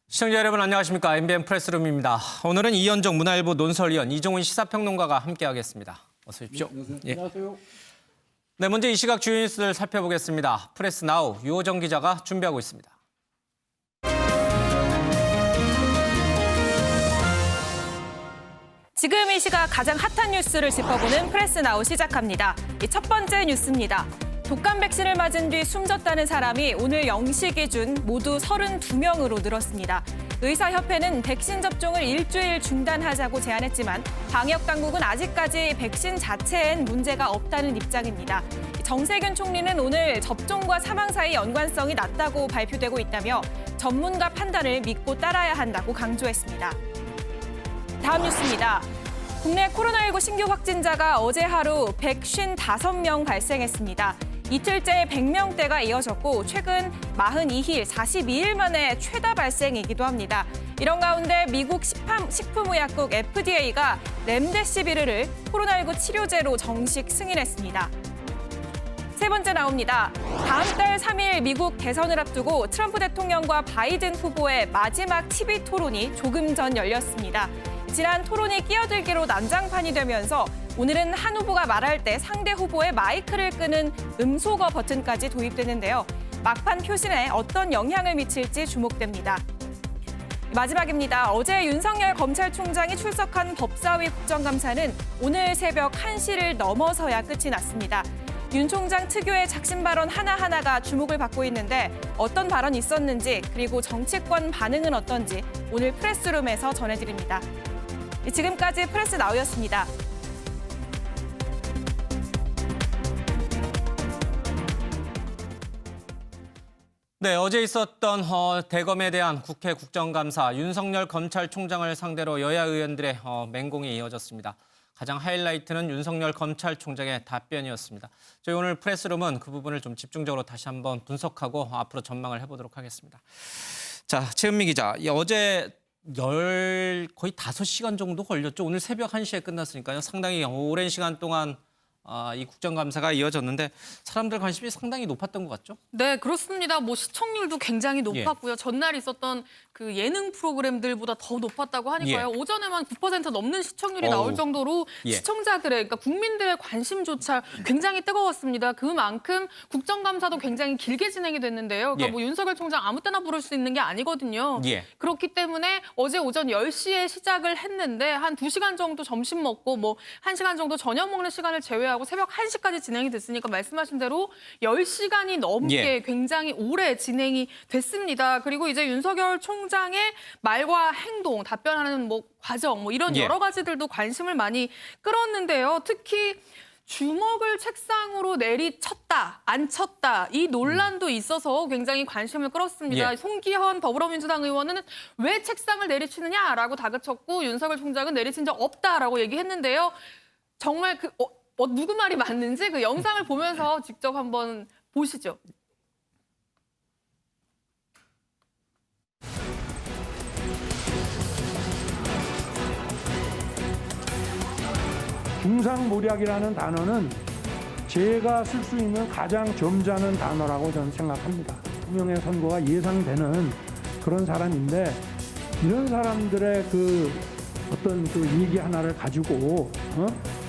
시청자 여러분 안녕하십니까. MBN 프레스룸입니다. 오늘은 이현정 문화일보 논설위원, 이종훈 시사평론가가 함께하겠습니다. 어서 오십시오. 안녕하세요. 네, 먼저 이 시각 주요 뉴스를 살펴보겠습니다. 프레스나우 유호정 기자가 준비하고 있습니다. 지금 이 시각 가장 핫한 뉴스를 짚어보는 프레스나우 시작합니다. 첫 번째 뉴스입니다. 독감 백신을 맞은 뒤 숨졌다는 사람이 오늘 0시 기준 모두 32명으로 늘었습니다. 의사협회는 백신 접종을 일주일 중단하자고 제안했지만 방역당국은 아직까지 백신 자체엔 문제가 없다는 입장입니다. 정세균 총리는 오늘 접종과 사망 사이 연관성이 낮다고 발표되고 있다며 전문가 판단을 믿고 따라야 한다고 강조했습니다. 다음 뉴스입니다. 국내 코로나19 신규 확진자가 어제 하루 155명 발생했습니다. 이틀째 100명대가 이어졌고 최근 42일, 42일 만에 최다 발생이기도 합니다. 이런 가운데 미국 식품의약국 FDA가 렘데시비르를 코로나19 치료제로 정식 승인했습니다. 세 번째 나옵니다. 다음 달 3일 미국 대선을 앞두고 트럼프 대통령과 바이든 후보의 마지막 TV 토론이 조금 전 열렸습니다. 지난 토론이 끼어들기로 난장판이 되면서 오늘은 한 후보가 말할 때 상대 후보의 마이크를 끄는 음소거 버튼까지 도입되는데요. 막판 표심에 어떤 영향을 미칠지 주목됩니다. 마지막입니다. 어제 윤석열 검찰총장이 출석한 법사위 국정감사는 오늘 새벽 1시를 넘어서야 끝이 났습니다. 윤 총장 특유의 작심 발언 하나하나가 주목을 받고 있는데 어떤 발언이 있었는지 그리고 정치권 반응은 어떤지 오늘 프레스룸에서 전해드립니다. 지금까지 프레스나우였습니다. 네, 어제 있었던 대검에 대한 국회 국정감사, 윤석열 검찰총장을 상대로 여야 의원들의 맹공이 이어졌습니다. 가장 하이라이트는 윤석열 검찰총장의 답변이었습니다. 저희 오늘 프레스룸은 그 부분을 좀 집중적으로 다시 한번 분석하고 앞으로 전망을 해보도록 하겠습니다. 자, 최은미 기자, 어제 거의 5시간 정도 걸렸죠. 오늘 새벽 1시에 끝났으니까요. 상당히 오랜 시간 동안 이 국정감사가 이어졌는데 사람들 관심이 상당히 높았던 것 같죠? 네, 그렇습니다. 시청률도 굉장히 높았고요. 전날 있었던 그 예능 프로그램들보다 더 높았다고 하니까요. 오전에만 9% 넘는 시청률이 나올 정도로 시청자들의, 그러니까 국민들의 관심조차 굉장히 뜨거웠습니다. 그만큼 국정감사도 굉장히 길게 진행이 됐는데요. 그러니까 윤석열 총장 아무 때나 부를 수 있는 게 아니거든요. 그렇기 때문에 어제 오전 10시에 시작을 했는데 한 2시간 정도 점심 먹고 1시간 정도 저녁 먹는 시간을 제외하고 새벽 1시까지 진행이 됐으니까 말씀하신 대로 10시간이 넘게 굉장히 오래 진행이 됐습니다. 그리고 이제 윤석열 총장의 말과 행동, 답변하는 과정 이런 여러 가지들도 관심을 많이 끌었는데요. 특히 주먹을 책상으로 내리쳤다, 안 쳤다 이 논란도 있어서 굉장히 관심을 끌었습니다. 송기현 더불어민주당 의원은 왜 책상을 내리치느냐라고 다그쳤고 윤석열 총장은 내리친 적 없다라고 얘기했는데요. 정말 누구 말이 맞는지 그 영상을 보면서 직접 한번 보시죠. 중상모략이라는 단어는 제가 쓸 수 있는 가장 점잖은 단어라고 저는 생각합니다. 대통령의 선거가 예상되는 그런 사람인데 이런 사람들의 어떤 얘기 하나를 가지고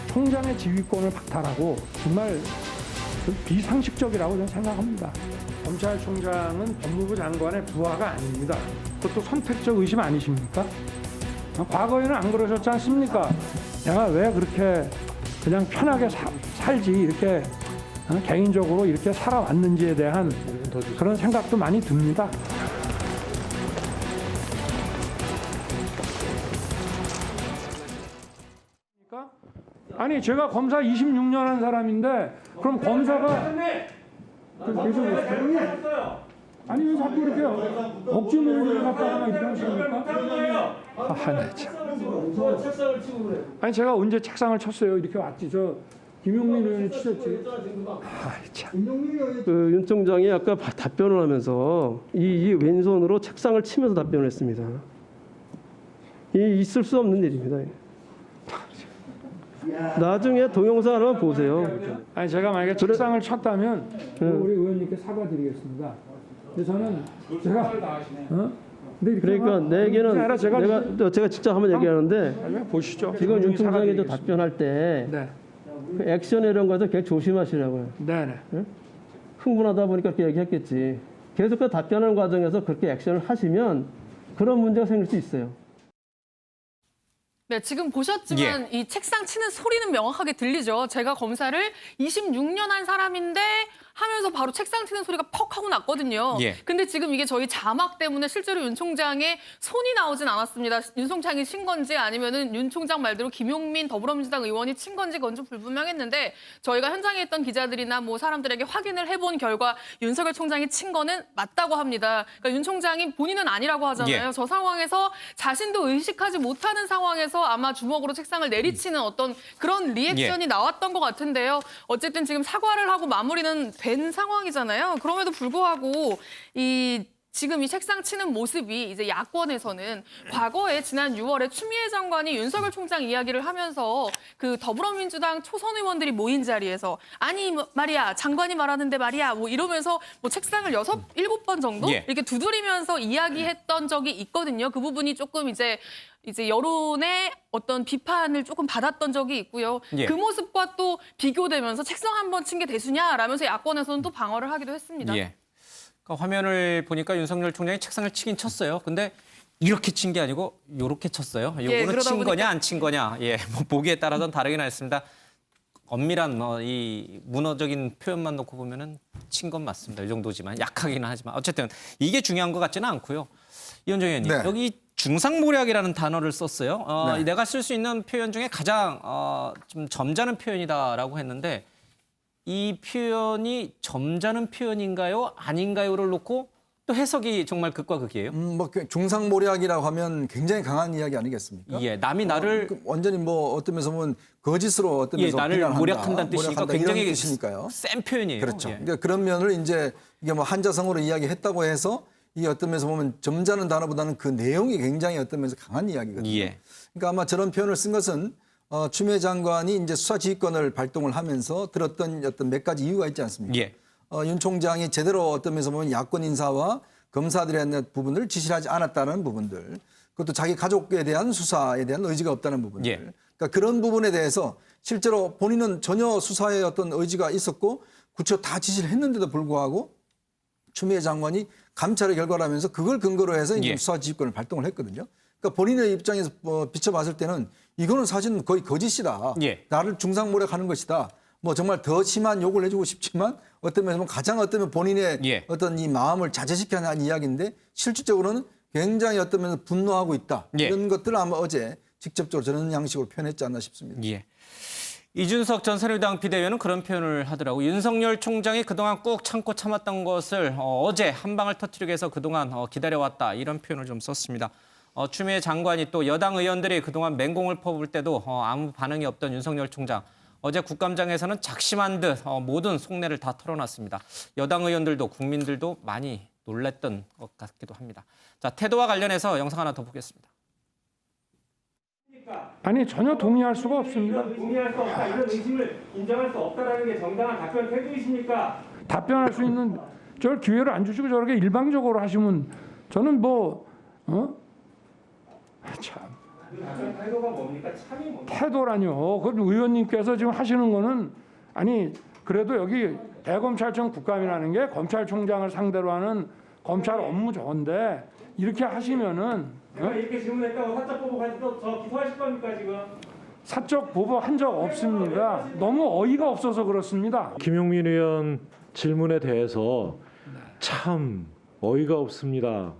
총장의 지휘권을 박탈하고 정말 비상식적이라고 저는 생각합니다. 검찰총장은 법무부 장관의 부하가 아닙니다. 그것도 선택적 의심 아니십니까? 과거에는 안 그러셨지 않습니까? 내가 왜 그렇게 그냥 편하게 살지 이렇게 개인적으로 이렇게 살아왔는지에 대한 그런 생각도 많이 듭니다. 아니 제가 검사 26년 한 사람인데 그럼 검사가 계속 아니 왜 자꾸 이렇게 억지 논리를 갖다가 이렇게 하십니까? 네, 참. 아니 제가 언제 책상을 쳤어요? 이렇게 왔지. 저 김용민 의원이 치셨지. 참. 윤 총장이 아까 답변을 하면서 이 왼손으로 책상을 치면서 답변을 했습니다. 이 있을 수 없는 일입니다. 나중에 동영상 하나 보세요. 아니 제가 만약에 책상을 쳤다면 우리 의원님께 사과드리겠습니다. 근데 저는 제가 근데 이렇게 그러니까 내 얘기는 제가 직접 한번 얘기하는데 나중에 보시죠. 지금 윤 총장이 사과드리겠습니다. 답변할 때 네, 그 액션 이런 거에서 굉장히 조심하시라고요. 네, 네. 흥분하다 보니까 그렇게 얘기했겠지. 계속 그 답변하는 과정에서 그렇게 액션을 하시면 그런 문제가 생길 수 있어요. 네, 지금 보셨지만 이 책상 치는 소리는 명확하게 들리죠. 제가 검사를 26년 한 사람인데 하면서 바로 책상 치는 소리가 퍽 하고 났거든요. 예. 근데 지금 이게 저희 자막 때문에 실제로 윤 총장의 손이 나오진 않았습니다. 윤 총장이 친 건지 아니면은 윤 총장 말대로 김용민 더불어민주당 의원이 친 건지 그건 좀 불분명했는데 저희가 현장에 있던 기자들이나 뭐 사람들에게 확인을 해본 결과 윤석열 총장이 친 거는 맞다고 합니다. 그러니까 윤 총장이 본인은 아니라고 하잖아요. 예. 저 상황에서 자신도 의식하지 못하는 상황에서 아마 주먹으로 책상을 내리치는 어떤 그런 리액션이 나왔던 것 같은데요. 어쨌든 지금 사과를 하고 마무리는 된 상황이잖아요. 그럼에도 불구하고 지금 이 책상 치는 모습이 이제 야권에서는 과거에 지난 6월에 추미애 장관이 윤석열 총장 이야기를 하면서 그 더불어민주당 초선 의원들이 모인 자리에서 아니 말이야 장관이 말하는데 말이야 뭐 이러면서 뭐 책상을 7번 정도 이렇게 두드리면서 이야기했던 적이 있거든요. 그 부분이 조금 이제 여론의 어떤 비판을 조금 받았던 적이 있고요. 그 모습과 또 비교되면서 책상 한 번 친 게 대수냐라면서 야권에서는 또 방어를 하기도 했습니다. 그러니까 화면을 보니까 윤석열 총장이 책상을 치긴 쳤어요. 근데 이렇게 친 게 아니고 이렇게 쳤어요. 요거는 친 거냐 안 친 거냐. 뭐 보기에 따라서는 다르긴 하겠습니다. 엄밀한 이 문어적인 표현만 놓고 보면은 친 건 맞습니다. 이 정도지만 약하기는 하지만 어쨌든 이게 중요한 것 같지는 않고요. 이현정 의원님 여기 중상모략이라는 단어를 썼어요. 내가 쓸 수 있는 표현 중에 가장 좀 점잖은 표현이다라고 했는데 이 표현이 점잖은 표현인가요? 아닌가요를 놓고 또 해석이 정말 극과 극이에요. 뭐 중상모략이라고 하면 굉장히 강한 이야기 아니겠습니까? 남이 나를 완전히 뭐 어떤 면에서 보면 거짓으로 어떤 면에서 나를 비난한다, 모략한다는 뜻이니까 굉장히 이런 뜻이니까요. 센 표현이에요. 그렇죠. 그러니까 그런 면을 이제 이게 뭐 한자성어로 이야기했다고 해서 이 어떤 면에서 보면 점잖은 단어보다는 그 내용이 굉장히 어떤 면에서 강한 이야기거든요. 그러니까 아마 저런 표현을 쓴 것은 추미애 장관이 이제 수사지휘권을 발동을 하면서 들었던 어떤 몇 가지 이유가 있지 않습니까? 윤 총장이 제대로 어떤 면에서 보면 야권 인사와 검사들에 대한 부분을 지시를 하지 않았다는 부분들, 그것도 자기 가족에 대한 수사에 대한 의지가 없다는 부분들. 그러니까 그런 부분에 대해서 실제로 본인은 전혀 수사에 어떤 의지가 있었고 구체적으로 다 지시를 했는데도 불구하고 추미애 장관이 감찰의 결과를 하면서 그걸 근거로 해서 이제 수사지휘권을 발동을 했거든요. 그러니까 본인의 입장에서 비춰봤을 때는 이거는 사실은 거의 거짓이다. 나를 중상모략하는 것이다. 뭐 정말 더 심한 욕을 해주고 싶지만 어떤 면에서 가장 어떤 면 본인의 어떤 이 마음을 자제시켜야 하는 이야기인데 실질적으로는 굉장히 어떤 면에서 분노하고 있다. 이런 것들을 아마 어제 직접적으로 저런 양식으로 표현했지 않나 싶습니다. 이준석 전 새누리당 비대위원은 그런 표현을 하더라고요. 윤석열 총장이 그동안 꾹 참고 참았던 것을 어제 한 방을 터뜨리기 위해서 그동안 기다려왔다. 이런 표현을 좀 썼습니다. 추미애 장관이 또 여당 의원들이 그동안 맹공을 퍼부을 때도 아무 반응이 없던 윤석열 총장. 어제 국감장에서는 작심한 듯 모든 속내를 다 털어놨습니다. 여당 의원들도 국민들도 많이 놀랐던 것 같기도 합니다. 자, 태도와 관련해서 영상 하나 더 보겠습니다. 아니 전혀 동의할 수가 없습니다. 동의할 수 없다. 이런 의심을 인정할 수 없다라는 게 정당한 답변 태도이십니까? 답변할 수 있는 저 기회를 안 주시고 저렇게 일방적으로 하시면 저는 참. 태도가 뭡니까? 참이 뭡니까? 태도라뇨. 그 의원님께서 지금 하시는 거는 아니 그래도 여기 대검찰청 국감이라는 게 검찰총장을 상대로 하는 검찰 업무 조건데 이렇게 하시면은 제가 이렇게 질문했다고 사적 보복할 때도 저 기소하실 겁니까 지금? 사적 보복한 적 없습니다. 너무 어이가 없어서 그렇습니다. 김용민 의원 질문에 대해서 참 어이가 없습니다.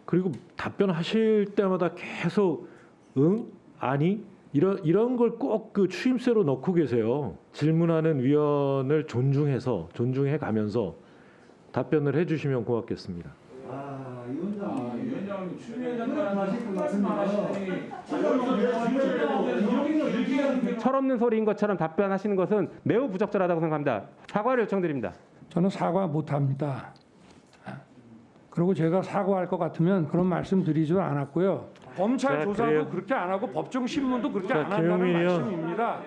그리고 답변하실 때마다 계속 응? 아니? 이런 걸 꼭 그 추임새로 넣고 계세요. 질문하는 위원을 존중해 가면서 답변을 해주시면 고맙겠습니다. 위원장님 추미애 장관 하실 말씀하시더니 철없는 소리인 것처럼 답변하시는 것은 매우 부적절하다고 생각합니다. 사과를 요청드립니다. 저는 사과 못합니다. 그리고 제가 사과할 것 같으면 그런 말씀 드리지도 않았고요. 검찰 조사도 그렇게 안 하고 법정 신문도 그렇게 안 한다는 말씀입니다.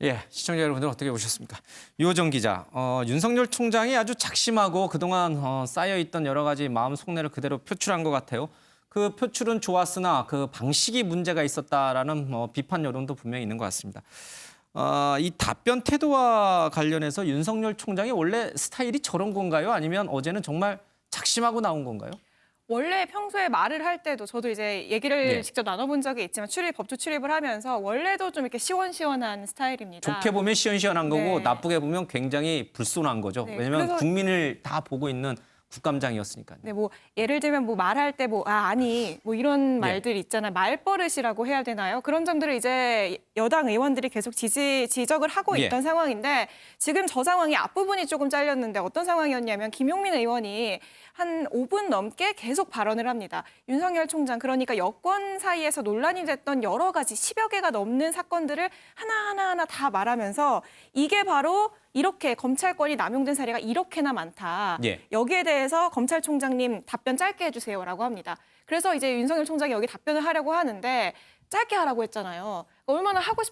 예, 시청자 여러분들 어떻게 보셨습니까? 유호정 기자, 윤석열 총장이 아주 작심하고 그동안 쌓여있던 여러 가지 마음 속내를 그대로 표출한 것 같아요. 그 표출은 좋았으나 그 방식이 문제가 있었다라는 비판 여론도 분명히 있는 것 같습니다. 이 답변 태도와 관련해서 윤석열 총장이 원래 스타일이 저런 건가요? 아니면 어제는 정말 작심하고 나온 건가요? 원래 평소에 말을 할 때도 저도 이제 얘기를 예. 직접 나눠본 적이 있지만 법조 출입을 하면서 원래도 좀 이렇게 시원시원한 스타일입니다. 좋게 보면 시원시원한 거고 네. 나쁘게 보면 굉장히 불손한 거죠. 네, 왜냐하면 그래서- 국민을 다 보고 있는 국감장이었으니까요. 네, 뭐 예를 들면 뭐 말할 때 아니 뭐 이런 말들 있잖아요. 말버릇이라고 해야 되나요? 그런 점들을 이제 여당 의원들이 계속 지적을 하고 예. 있던 상황인데 지금 저 상황이 앞부분이 조금 잘렸는데 어떤 상황이었냐면 김용민 의원이 한 5분 넘게 계속 발언을 합니다. 윤석열 총장 그러니까 여권 사이에서 논란이 됐던 여러 가지 10여 개가 넘는 사건들을 하나하나 다 말하면서 이게 바로 이렇게 검찰권이 남용된 사례가 이렇게나 많다. 예. 여기에 대해서 검찰총장님 답변 짧게 해주세요라고 합니다. 그래서 이제 윤석열 총장이 여기 답변을 하려고 하는데 짧게 하라고 했잖아요. 얼마나 하고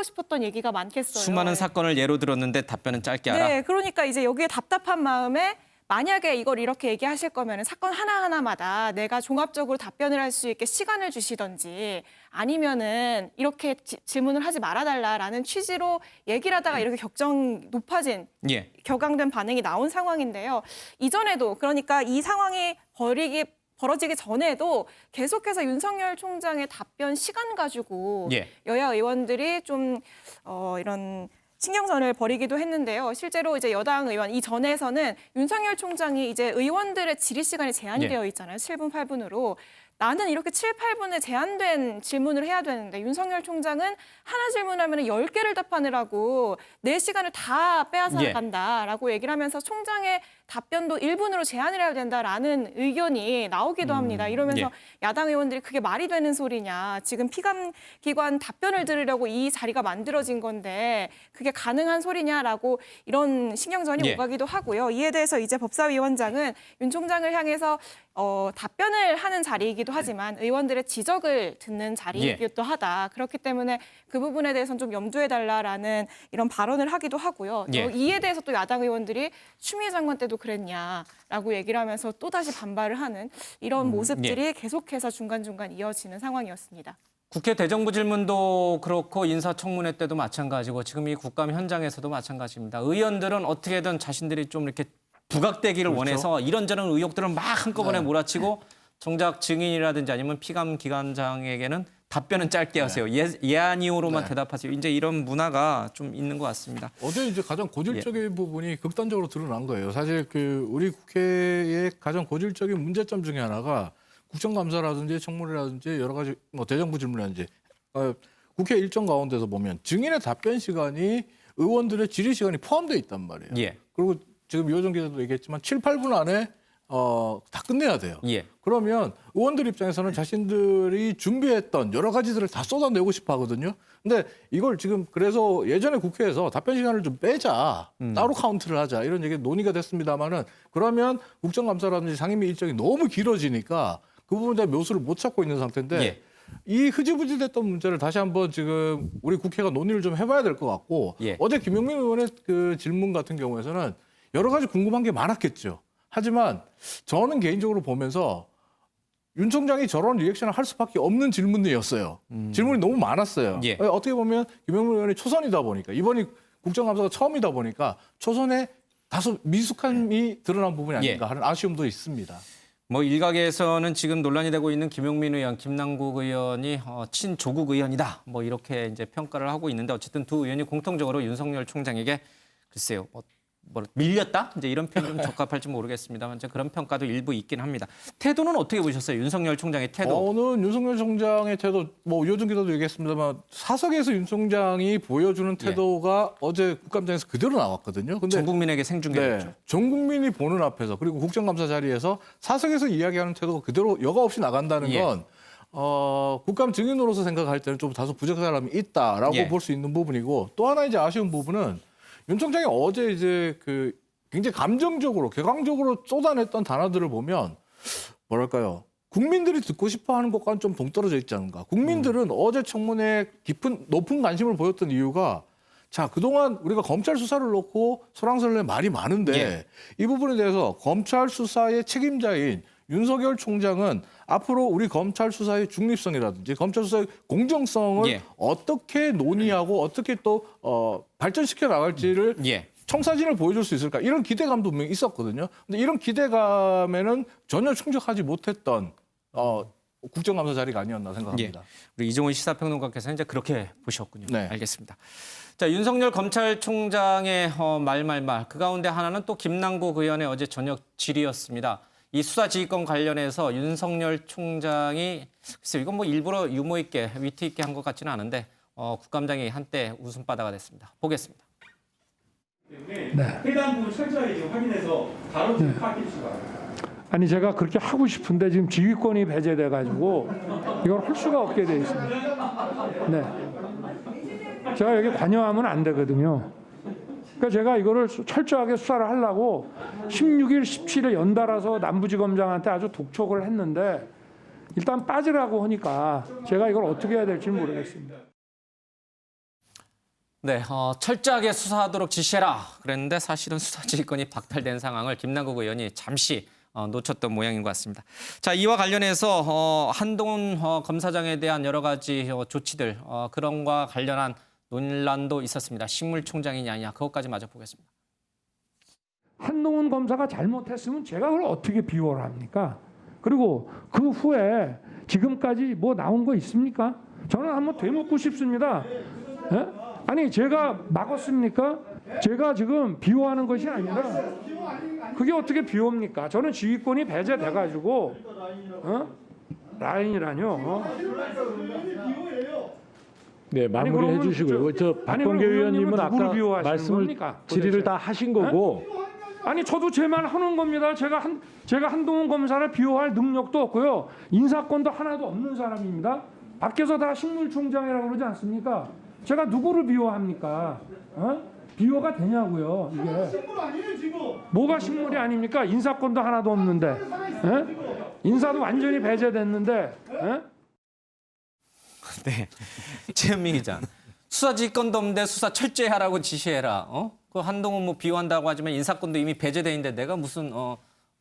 싶었던 얘기가 많겠어요. 수많은 사건을 예로 들었는데 답변은 짧게 하라. 네, 그러니까 이제 여기에 답답한 마음에 만약에 이걸 이렇게 얘기하실 거면 사건 하나하나마다 내가 종합적으로 답변을 할 수 있게 시간을 주시던지 아니면은 이렇게 질문을 하지 말아달라라는 취지로 얘기를 하다가 이렇게 높아진 예. 격앙된 반응이 나온 상황인데요. 이전에도 그러니까 이 상황이 벌어지기 전에도 계속해서 윤석열 총장의 답변 시간 가지고 예. 여야 의원들이 좀 이런 신경전을 벌이기도 했는데요. 실제로 이제 여당 의원 이전에서는 윤석열 총장이 이제 의원들의 질의 시간이 제한이 네. 되어 있잖아요. 7분, 8분으로. 나는 이렇게 7, 8분에 제한된 질문을 해야 되는데 윤석열 총장은 하나 질문하면 10개를 답하느라고 내 시간을 다 빼앗아 예. 간다라고 얘기를 하면서 총장의 답변도 1분으로 제한을 해야 된다라는 의견이 나오기도 합니다. 이러면서 예. 야당 의원들이 그게 말이 되는 소리냐. 지금 피감기관 답변을 들으려고 이 자리가 만들어진 건데 그게 가능한 소리냐라고 이런 신경전이 예. 오가기도 하고요. 이에 대해서 이제 법사위원장은 윤 총장을 향해서 답변을 하는 자리이기도 하지만 의원들의 지적을 듣는 자리이기도 하다. 그렇기 때문에 그 부분에 대해서는 좀 염두해달라라는 이런 발언을 하기도 하고요. 예. 이에 대해서 또 야당 의원들이 추미애 장관 때도 그랬냐라고 얘기를 하면서 또다시 반발을 하는 이런 모습들이 계속해서 중간중간 이어지는 상황이었습니다. 국회 대정부 질문도 그렇고 인사청문회 때도 마찬가지고 지금 이 국감 현장에서도 마찬가지입니다. 의원들은 어떻게든 자신들이 좀 이렇게 부각되기를 원해서 이런저런 의혹들을 막 한꺼번에 몰아치고 정작 증인이라든지 아니면 피감기관장에게는 답변은 짧게 하세요. 예아니오로만 대답하세요. 이제 이런 문화가 좀 있는 것 같습니다. 어제 이제 가장 고질적인 부분이 극단적으로 드러난 거예요. 사실 우리 국회의 가장 고질적인 문제점 중에 하나가 국정감사라든지 청문회라든지 여러 가지 대정부 질문이라든지 국회 일정 가운데서 보면 증인의 답변 시간이 의원들의 질의 시간이 포함되어 있단 말이에요. 예. 그리고 지금 유호정 기자도 얘기했지만 7, 8분 안에 다 끝내야 돼요. 예. 그러면 의원들 입장에서는 자신들이 준비했던 여러 가지들을 다 쏟아내고 싶어 하거든요. 근데 이걸 지금 그래서 예전에 국회에서 답변 시간을 좀 빼자, 따로 카운트를 하자 이런 얘기 논의가 됐습니다만은 그러면 국정감사라든지 상임위 일정이 너무 길어지니까 그 부분에 대한 묘수를 못 찾고 있는 상태인데 예. 이 흐지부지 됐던 문제를 다시 한번 지금 우리 국회가 논의를 좀 해봐야 될 것 같고 예. 어제 김용민 의원의 그 질문 같은 경우에는 여러 가지 궁금한 게 많았겠죠. 하지만 저는 개인적으로 보면서 윤 총장이 저런 리액션을 할 수밖에 없는 질문이었어요. 질문이 너무 많았어요. 예. 어떻게 보면 김용민 의원이 초선이다 보니까 이번이 국정감사가 처음이다 보니까 초선에 다소 미숙함이 드러난 부분이 아닌가 하는 아쉬움도 있습니다. 뭐 일각에서는 지금 논란이 되고 있는 김용민 의원, 김남국 의원이 친조국 의원이다. 뭐 이렇게 이제 평가를 하고 있는데 어쨌든 두 의원이 공통적으로 윤석열 총장에게 글쎄요. 뭐 밀렸다? 이제 이런 표현 좀 적합할지 모르겠습니다만 그런 평가도 일부 있긴 합니다. 태도는 어떻게 보셨어요? 윤석열 총장의 태도. 저는 윤석열 총장의 태도, 뭐 요즘 기자도 얘기했습니다만 사석에서 윤 총장이 보여주는 태도가 어제 국감장에서 그대로 나왔거든요. 근데 전 국민에게 생중계됐죠. 전 국민이 보는 앞에서 그리고 국정감사 자리에서 사석에서 이야기하는 태도가 그대로 여과 없이 나간다는 건 국감 증인으로서 생각할 때는 좀 다소 부족한 사람이 있다라고 볼 수 있는 부분이고 또 하나 이제 아쉬운 부분은 윤 총장이 어제 이제 굉장히 감정적으로 객관적으로 쏟아냈던 단어들을 보면 뭐랄까요? 국민들이 듣고 싶어하는 것과는 좀 동떨어져 있지 않은가? 국민들은 어제 청문회에 높은 관심을 보였던 이유가 자, 그동안 우리가 검찰 수사를 놓고 소랑설레 말이 많은데 예. 이 부분에 대해서 검찰 수사의 책임자인 윤석열 총장은 앞으로 우리 검찰 수사의 중립성이라든지 검찰 수사의 공정성을 예. 어떻게 논의하고 어떻게 또 발전시켜 나갈지를 예. 청사진을 보여줄 수 있을까 이런 기대감도 분명히 있었거든요. 근데 이런 기대감에는 전혀 충족하지 못했던 국정감사 자리가 아니었나 생각합니다. 예. 우리 이종훈 시사평론가께서는 이제 그렇게 보셨군요. 네. 알겠습니다. 자, 윤석열 검찰총장의 말말말 그 가운데 하나는 또 김남국 의원의 어제 저녁 질의였습니다. 이 수사지휘권 관련해서 윤석열 총장이 글쎄 이건 뭐 일부러 유머 있게 위트 있게 한 것 같지는 않은데 국감장이 한때 웃음바다가 됐습니다. 보겠습니다. 네. 해당 부분 철저하게 지금 확인해서 바로 좀 파악해 주시기 바랍니다. 아니 제가 그렇게 하고 싶은데 지금 지휘권이 배제돼 가지고 이걸 할 수가 없게 돼 있습니다. 네. 제가 여기 관여하면 안 되거든요. 그러니까 제가 이거를 철저하게 수사를 하려고 16일, 17일 연달아서 남부지검장한테 아주 독촉을 했는데 일단 빠지라고 하니까 제가 이걸 어떻게 해야 될지 모르겠습니다. 네, 철저하게 수사하도록 지시해라 그랬는데 사실은 수사지휘권이 박탈된 상황을 김남국 의원이 잠시 놓쳤던 모양인 것 같습니다. 자, 이와 관련해서 한동훈 검사장에 대한 여러 가지 조치들 그런 것과 관련한 논란도 있었습니다. 식물총장이냐 아니냐 그것까지 마저 보겠습니다. 한동훈 검사가 잘못했으면 제가 그걸 어떻게 비호를 합니까? 그리고 그 후에 지금까지 뭐 나온 거 있습니까? 저는 한번 되묻고 싶습니다. 예? 아니 제가 막았습니까? 제가 지금 비호하는 것이 아니라 그게 어떻게 비호입니까? 저는 지휘권이 배제돼가지고 라인이라뇨. 네, 마무리해 주시고요. 저 박범계 의원님은 아까 말씀을 질의를 다 하신 거고. 아니 저도 제 말 하는 겁니다. 제가 한동훈 검사를 비호할 능력도 없고요. 인사권도 하나도 없는 사람입니다. 밖에서 다 식물총장이라고 그러지 않습니까? 제가 누구를 비호합니까? 비호가 되냐고요, 이게. 뭐가 식물이 아닙니까? 인사권도 하나도 없는데. 인사도 완전히 배제됐는데. 네, 최현미 기자. 수사지휘권도 없는데 수사 철저히 하라고 지시해라. 그 한동훈 뭐 비호한다고 하지만 인사권도 이미 배제돼 있는데 내가 무슨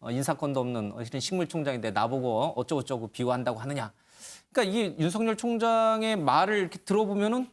인사권도 없는 이런 식물총장인데 나보고 어쩌고저쩌고 비호한다고 하느냐. 그러니까 이 윤석열 총장의 말을 이렇게 들어보면은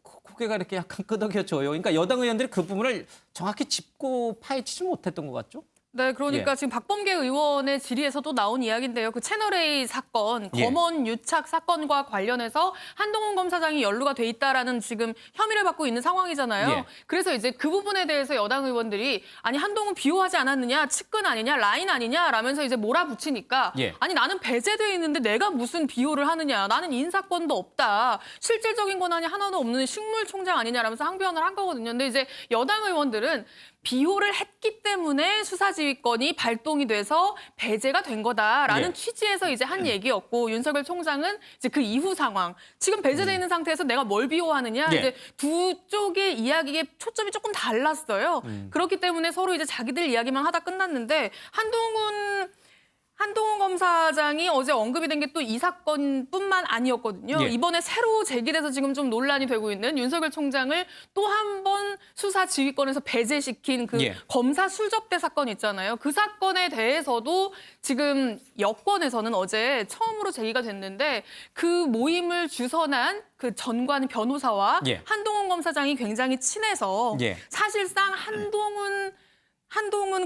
고개가 이렇게 약간 끄덕여져요. 그러니까 여당 의원들이 그 부분을 정확히 짚고 파헤치지 못했던 것 같죠? 네, 그러니까 지금 박범계 의원의 질의에서도 나온 이야기인데요. 그 채널A 사건, 검언 유착 사건과 관련해서 한동훈 검사장이 연루가 돼 있다라는 지금 혐의를 받고 있는 상황이잖아요. 그래서 이제 그 부분에 대해서 여당 의원들이 아니 한동훈 비호하지 않았느냐, 측근 아니냐, 라인 아니냐 라면서 이제 몰아붙이니까 아니 나는 배제돼 있는데 내가 무슨 비호를 하느냐, 나는 인사권도 없다, 실질적인 권한이 하나도 없는 식물총장 아니냐라면서 항변을 한 거거든요. 근데 이제 여당 의원들은 비호를 했기 때문에 수사지휘권이 발동이 돼서 배제가 된 거다라는 취지에서 이제 한 얘기였고 윤석열 총장은 이제 그 이후 상황 지금 배제돼 있는 상태에서 내가 뭘 비호하느냐 이제 두 쪽의 이야기의 초점이 조금 달랐어요. 그렇기 때문에 서로 이제 자기들 이야기만 하다 끝났는데 한동훈 검사장이 어제 언급이 된 게 또 이 사건뿐만 아니었거든요. 이번에 새로 제기돼서 지금 좀 논란이 되고 있는 윤석열 총장을 또 한 번 수사 지휘권에서 배제시킨 그 검사 술접대 사건 있잖아요. 그 사건에 대해서도 지금 여권에서는 어제 처음으로 제기가 됐는데 그 모임을 주선한 그 전관 변호사와 한동훈 검사장이 굉장히 친해서 사실상 한동훈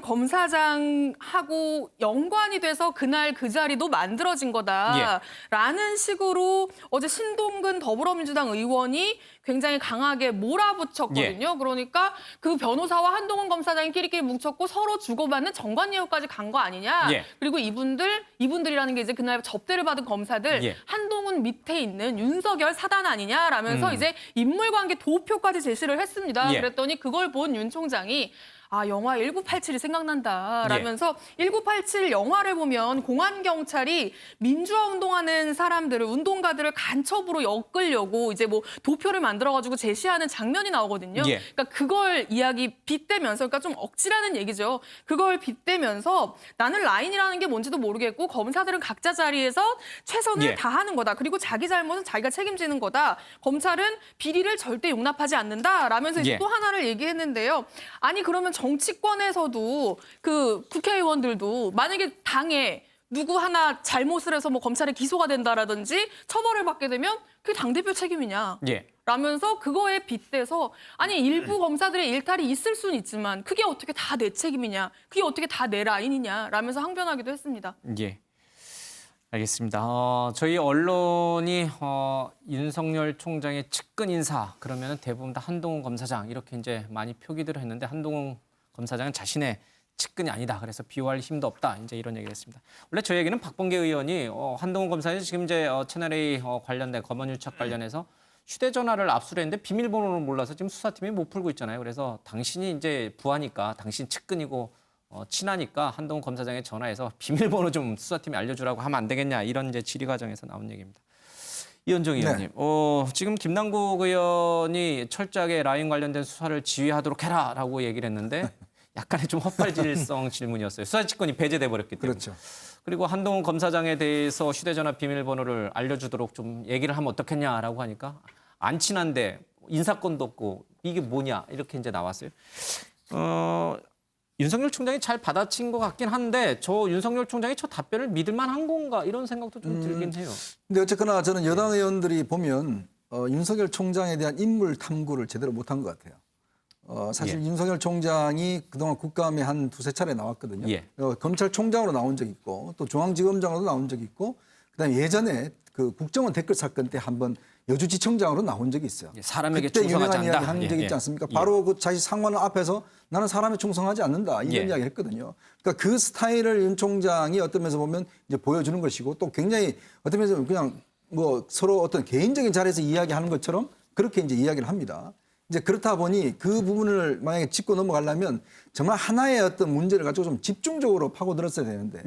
검사장하고 연관이 돼서 그날 그 자리도 만들어진 거다라는 식으로 어제 신동근 더불어민주당 의원이 굉장히 강하게 몰아붙였거든요. 그러니까 그 변호사와 한동훈 검사장이 끼리끼리 뭉쳤고 서로 주고받는 정관예우까지 간 거 아니냐. 그리고 이분들이라는 게 이제 그날 접대를 받은 검사들 한동훈 밑에 있는 윤석열 사단 아니냐라면서 이제 인물관계 도표까지 제시를 했습니다. 그랬더니 그걸 본 윤 총장이 아, 영화 1987이 생각난다라면서 1987 영화를 보면 공안 경찰이 민주화 운동하는 사람들을 운동가들을 간첩으로 엮으려고 이제 뭐 도표를 만들어 가지고 제시하는 장면이 나오거든요. 그러니까 그걸 이야기 빗대면서 그러니까 좀 억지라는 얘기죠. 그걸 빗대면서 나는 라인이라는 게 뭔지도 모르겠고 검사들은 각자 자리에서 최선을 다하는 거다. 그리고 자기 잘못은 자기가 책임지는 거다. 검찰은 비리를 절대 용납하지 않는다라면서 이제 또 하나를 얘기했는데요. 아니 그러면 정치권에서도 그 국회의원들도 만약에 당에 누구 하나 잘못을 해서 뭐 검찰에 기소가 된다라든지 처벌을 받게 되면 그게 당대표 책임이냐. 라면서 그거에 빗대서 아니 일부 검사들의 일탈이 있을 수는 있지만 그게 어떻게 다 내 책임이냐. 그게 어떻게 다 내 라인이냐. 라면서 항변하기도 했습니다. 알겠습니다. 저희 언론이 윤석열 총장의 측근 인사 그러면 대부분 다 한동훈 검사장 이렇게 이제 많이 표기들을 했는데 한동훈 검사장은 자신의 측근이 아니다. 그래서 비호할 힘도 없다. 이제 이런 얘기를 했습니다. 원래 저에게는 박범계 의원이 한동훈 검사장이 지금 이제 채널A 관련된 검언 유착 관련해서 휴대전화를 압수를 했는데 비밀번호를 몰라서 지금 수사팀이 못 풀고 있잖아요. 그래서 당신이 이제 부하니까 당신 측근이고 친하니까 한동훈 검사장에 전화해서 비밀번호 좀 수사팀에 알려주라고 하면 안 되겠냐 이런 이제 질의 과정에서 나온 얘기입니다. 이현정 의원님, 지금 김남국 의원이 철저하게 라인 관련된 수사를 지휘하도록 해라라고 얘기를 했는데 약간의 좀 헛발질성 질문이었어요. 수사지권이 배제돼 버렸기 때문에. 그렇죠. 그리고 한동훈 검사장에 대해서 휴대전화 비밀번호를 알려주도록 좀 얘기를 하면 어떻겠냐라고 하니까 안 친한데 인사권도 없고 이게 뭐냐 이렇게 이제 나왔어요. 윤석열 총장이 잘 받아친 것 같긴 한데 저 윤석열 총장이 저 답변을 믿을 만한 건가 이런 생각도 좀 들긴 해요. 근데 어쨌거나 저는 여당 의원들이 보면 윤석열 총장에 대한 인물 탐구를 제대로 못한 것 같아요. 사실 윤석열 총장이 그동안 국감에 한 두세 차례 나왔거든요. 검찰총장으로 나온 적 있고 또 중앙지검장으로도 나온 적 있고 그다음에 예전에 그 국정원 댓글 사건 때 한번 여주지청장으로 나온 적이 있어요. 사람에게 그때 충성하지 유명한 이야기 않는다. 한 적이 있지 않습니까? 바로 그 자기 상관 앞에서 나는 사람에 충성하지 않는다 이런 이야기를 했거든요. 그러니까 그 스타일을 윤 총장이 어떤 면에서 보면 이제 보여주는 것이고 또 굉장히 어떤 면에서 그냥 뭐 서로 어떤 개인적인 자리에서 이야기하는 것처럼 그렇게 이제 이야기를 합니다. 이제 그렇다 보니 그 부분을 만약에 짚고 넘어가려면 정말 하나의 어떤 문제를 가지고 좀 집중적으로 파고들었어야 되는데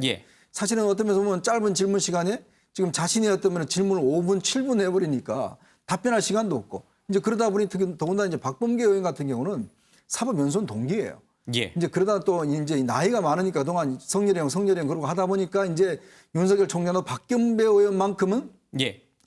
사실은 어떤 면에서 보면 짧은 질문 시간에 지금 자신이 어떤 면에 질문을 5분, 7분 해버리니까 답변할 시간도 없고 이제 그러다 보니 더군다나 이제 박범계 의원 같은 경우는 사법 연수원 동기예요. 이제 그러다 또 이제 나이가 많으니까 그동안 성렬이 형 그러고 하다 보니까 이제 윤석열 총장도 박범계 의원만큼은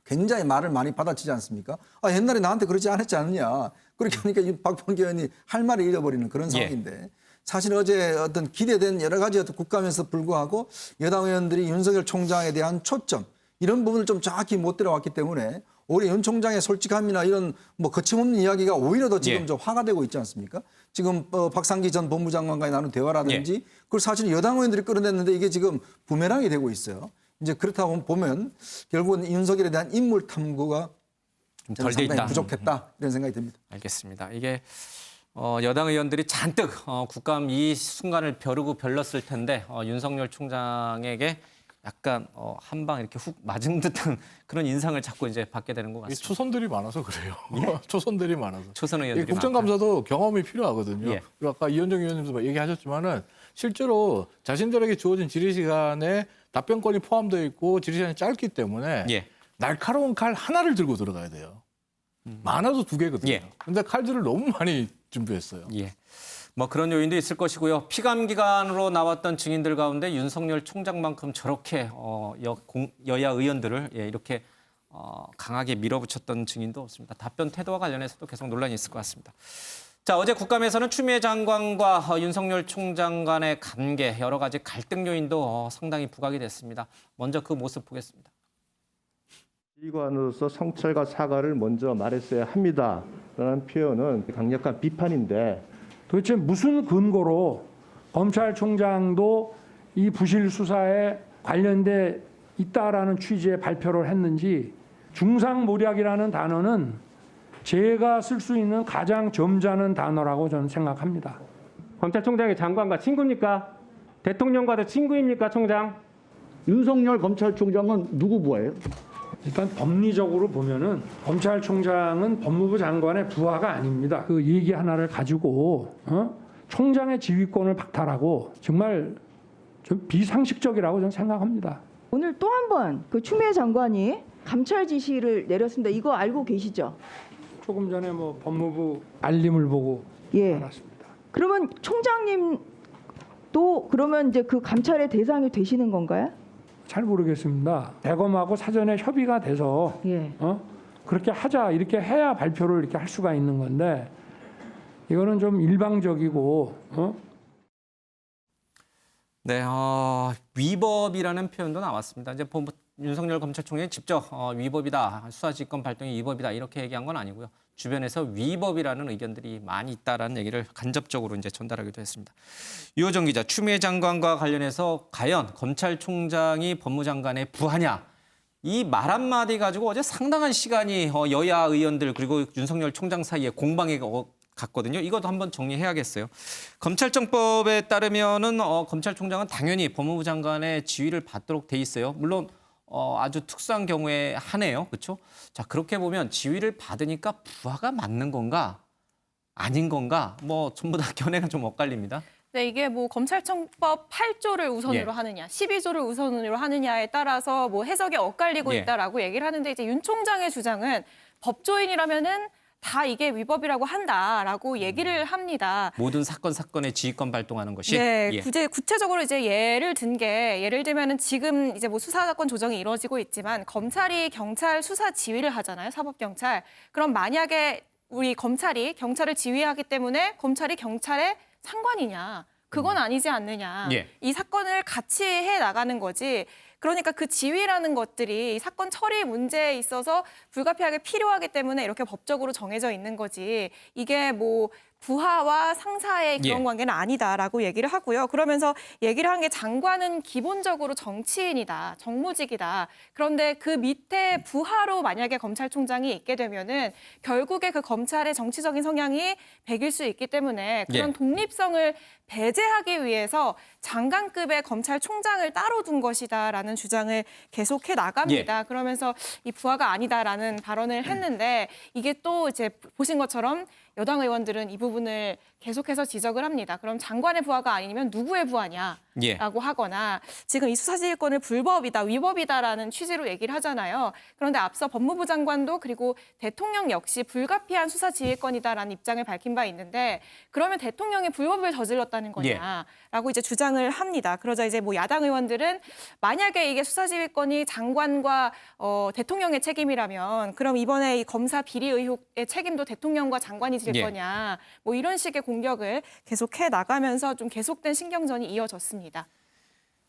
굉장히 말을 많이 받아치지 않습니까? 아, 옛날에 나한테 그러지 않았지 않느냐. 그렇게 하니까 박범계 의원이 할 말을 잃어버리는 그런 상황인데 사실 어제 어떤 기대된 여러 가지 어떤 국감에서 불구하고 여당 의원들이 윤석열 총장에 대한 초점 이런 부분을 좀 정확히 못 들어왔기 때문에 오히려 윤 총장의 솔직함이나 이런 뭐 거침없는 이야기가 오히려 더 지금 좀 화가 되고 있지 않습니까? 지금 박상기 전 법무장관과의 나눈 대화라든지 그걸 사실 여당 의원들이 끌어냈는데 이게 지금 부메랑이 되고 있어요. 이제 그렇다 보면 결국은 윤석열에 대한 인물 탐구가 좀 덜 돼 있다. 부족했다 이런 생각이 듭니다. 알겠습니다. 이게 여당 의원들이 잔뜩 국감 이 순간을 벼르고 별렀을 텐데 윤석열 총장에게 약간 한 방 이렇게 훅 맞은 듯한 그런 인상을 자꾸 이제 받게 되는 것 같습니다. 초선들이 많아서 그래요. 초선들이 많아서. 초선 의원들이 국정감사도 경험이 필요하거든요. 그리고 아까 이현정 의원님도 얘기하셨지만은 실제로 자신들에게 주어진 질의 시간에 답변권이 포함되어 있고 질의 시간이 짧기 때문에 날카로운 칼 하나를 들고 들어가야 돼요. 많아도 2개거든요. 근데 칼들을 너무 많이 준비했어요. 뭐 그런 요인도 있을 것이고요. 피감 기관으로 나왔던 증인들 가운데 윤석열 총장만큼 저렇게 여야 의원들을 이렇게 강하게 밀어붙였던 증인도 없습니다. 답변 태도와 관련해서도 계속 논란이 있을 것 같습니다. 자, 어제 국감에서는 추미애 장관과 윤석열 총장 간의 관계, 여러 가지 갈등 요인도 상당히 부각이 됐습니다. 먼저 그 모습 보겠습니다. 지휘관으로서 성찰과 사과를 먼저 말했어야 합니다. 라는 표현은 강력한 비판인데 도대체 무슨 근거로 검찰총장도 이 부실 수사에 관련돼 있다라는 취지의 발표를 했는지 중상모략이라는 단어는 제가 쓸 수 있는 가장 점잖은 단어라고 저는 생각합니다. 검찰총장이 장관과 친구입니까? 대통령과도 친구입니까, 총장? 윤석열 검찰총장은 누구 부하예요? 일단 법리적으로 보면은 검찰총장은 법무부 장관의 부하가 아닙니다. 그 얘기 하나를 가지고 총장의 지휘권을 박탈하고 정말 좀 비상식적이라고 저는 생각합니다. 오늘 또 한 번 그 추미애 장관이 감찰 지시를 내렸습니다. 이거 알고 계시죠? 조금 전에 뭐 법무부 알림을 보고 예. 알았습니다. 그러면 총장님도 그러면 이제 그 감찰의 대상이 되시는 건가요? 잘 모르겠습니다. 대검하고 사전에 협의가 돼서 예. 그렇게 하자 이렇게 해야 발표를 이렇게 할 수가 있는 건데 이거는 좀 일방적이고 네, 위법이라는 표현도 나왔습니다. 이제 윤석열 검찰총장이 직접 위법이다, 수사지휘권 발동이 위법이다 이렇게 얘기한 건 아니고요. 주변에서 위법이라는 의견들이 많이 있다라는 얘기를 간접적으로 이제 전달하기도 했습니다. 유호정 기자, 추미애 장관과 관련해서 과연 검찰총장이 법무장관의 부하냐? 이 말 한마디 가지고 어제 상당한 시간이 여야 의원들 그리고 윤석열 총장 사이에 공방에 갔거든요. 이것도 한번 정리해야겠어요. 검찰청법에 따르면은 검찰총장은 당연히 법무부 장관의 지휘를 받도록 돼 있어요. 물론 아주 특수한 경우에 하네요. 그렇죠? 자, 그렇게 보면 지휘를 받으니까 부하가 맞는 건가? 아닌 건가? 뭐 전부 다 견해가 좀 엇갈립니다. 네, 이게 뭐 검찰청법 8조를 우선으로 하느냐, 12조를 우선으로 하느냐에 따라서 뭐 해석이 엇갈리고 있다라고 얘기를 하는데 이제 윤 총장의 주장은 법조인이라면은 다 이게 위법이라고 한다라고 얘기를 합니다. 모든 사건의 지휘권 발동하는 것이. 네, 구체적으로 이제 예를 들면은 지금 이제 뭐 수사사건 조정이 이루어지고 있지만 검찰이 경찰 수사 지휘를 하잖아요, 사법경찰. 그럼 만약에 우리 검찰이 경찰을 지휘하기 때문에 검찰이 경찰의 상관이냐? 그건 아니지 않느냐. 이 사건을 같이 해 나가는 거지. 그러니까 그 지위라는 것들이 사건 처리 문제에 있어서 불가피하게 필요하기 때문에 이렇게 법적으로 정해져 있는 거지. 이게 뭐 부하와 상사의 그런 관계는 아니다라고 얘기를 하고요. 그러면서 얘기를 한 게 장관은 기본적으로 정치인이다, 정무직이다. 그런데 그 밑에 부하로 만약에 검찰총장이 있게 되면은 결국에 그 검찰의 정치적인 성향이 배길 수 있기 때문에 그런 독립성을 배제하기 위해서 장관급의 검찰총장을 따로 둔 것이다라는 주장을 계속해 나갑니다. 그러면서 이 부하가 아니다라는 발언을 했는데 이게 또 이제 보신 것처럼 여당 의원들은 이 부분을 계속해서 지적을 합니다. 그럼 장관의 부하가 아니면 누구의 부하냐라고 하거나 지금 이 수사지휘권을 불법이다, 위법이다라는 취지로 얘기를 하잖아요. 그런데 앞서 법무부 장관도 그리고 대통령 역시 불가피한 수사지휘권이다라는 입장을 밝힌 바 있는데 그러면 대통령이 불법을 저질렀다는 거냐라고 이제 주장을 합니다. 그러자 이제 뭐 야당 의원들은 만약에 이게 수사지휘권이 장관과 대통령의 책임이라면 그럼 이번에 이 검사 비리 의혹의 책임도 대통령과 장관이 질 거냐 뭐 이런 식의 공격을 계속해 나가면서 좀 계속된 신경전이 이어졌습니다.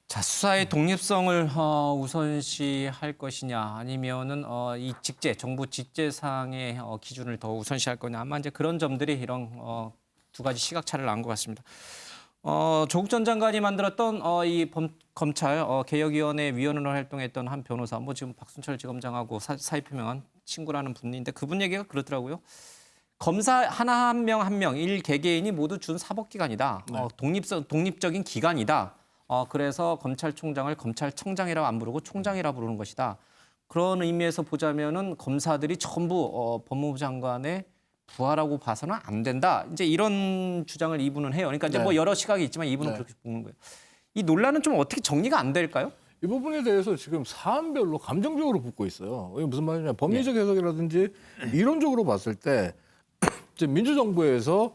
자, 수사의 독립성을 우선시할 것이냐 아니면은 이 정부 직제상의 기준을 더 우선시할 거냐 아마 이제 그런 점들이 이런 두 가지 시각차를 낳은 것 같습니다. 조국 전 장관이 만들었던 이 검찰 개혁위원회 위원으로 활동했던 한 변호사, 뭐 지금 박순철 지검장하고 사의 표명한 친구라는 분인데 그분 얘기가 그렇더라고요. 검사 한 명 일 개개인이 모두 준 사법기관이다. 독립적인 기관이다. 그래서 검찰총장을 검찰청장이라고 안 부르고 총장이라고 부르는 것이다. 그런 의미에서 보자면은 검사들이 전부 법무부 장관의 부하라고 봐서는 안 된다. 이제 이런 주장을 이분은 해요. 그러니까 이제 뭐 여러 시각이 있지만 이분은 그렇게 보는 거예요. 이 논란은 좀 어떻게 정리가 안 될까요? 이 부분에 대해서 지금 사안별로 감정적으로 붙고 있어요. 이게 무슨 말이냐? 법리적 해석이라든지 이론적으로 봤을 때 민주정부에서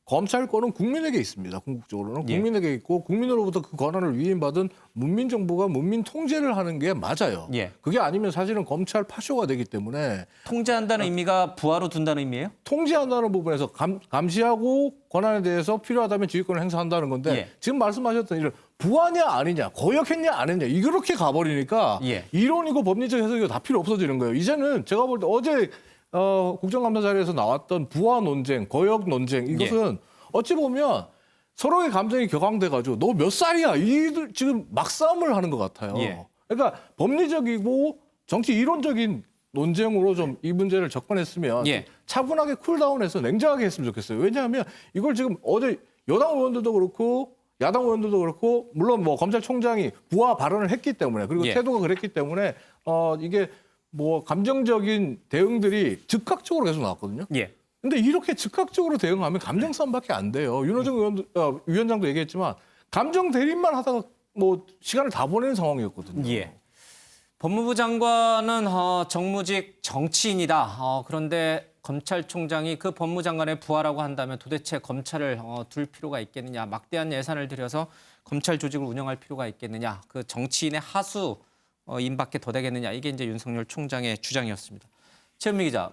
검찰권은 국민에게 있습니다. 궁극적으로는 국민에게 있고 국민으로부터 그 권한을 위임받은 문민정부가 문민 통제를 하는 게 맞아요. 그게 아니면 사실은 검찰 파쇼가 되기 때문에 통제한다는 의미가 부하로 둔다는 의미예요? 통제한다는 부분에서 감시하고 권한에 대해서 필요하다면 지휘권을 행사한다는 건데 지금 말씀하셨던 이런 부하냐 아니냐, 거역했냐 안 했냐 이렇게 가버리니까 이론이고 법리적 해석이 다 필요 없어지는 거예요. 이제는 제가 볼 때 어제 국정감사 자리에서 나왔던 부하 논쟁, 거역 논쟁 이것은 어찌 보면 서로의 감정이 격앙돼가지고 너 몇 살이야? 이들 지금 막싸움을 하는 것 같아요. 그러니까 법리적이고 정치 이론적인 논쟁으로 좀 이 문제를 접근했으면 차분하게 쿨다운해서 냉정하게 했으면 좋겠어요. 왜냐하면 이걸 지금 어제 여당 의원들도 그렇고 야당 의원들도 그렇고 물론 뭐 검찰총장이 부하 발언을 했기 때문에 그리고 태도가 그랬기 때문에 이게 뭐 감정적인 대응들이 즉각적으로 계속 나왔거든요. 근데 이렇게 즉각적으로 대응하면 감정 싸움밖에 안 돼요. 윤호중 위원장도 얘기했지만 감정 대립만 하다가 뭐 시간을 다 보내는 상황이었거든요. 예. 법무부 장관은 정무직 정치인이다. 그런데 검찰총장이 그 법무장관의 부하라고 한다면 도대체 검찰을 둘 필요가 있겠느냐. 막대한 예산을 들여서 검찰 조직을 운영할 필요가 있겠느냐. 그 정치인의 하수 임밖에 더 되겠느냐. 이게 이제 윤석열 총장의 주장이었습니다. 최은미 기자,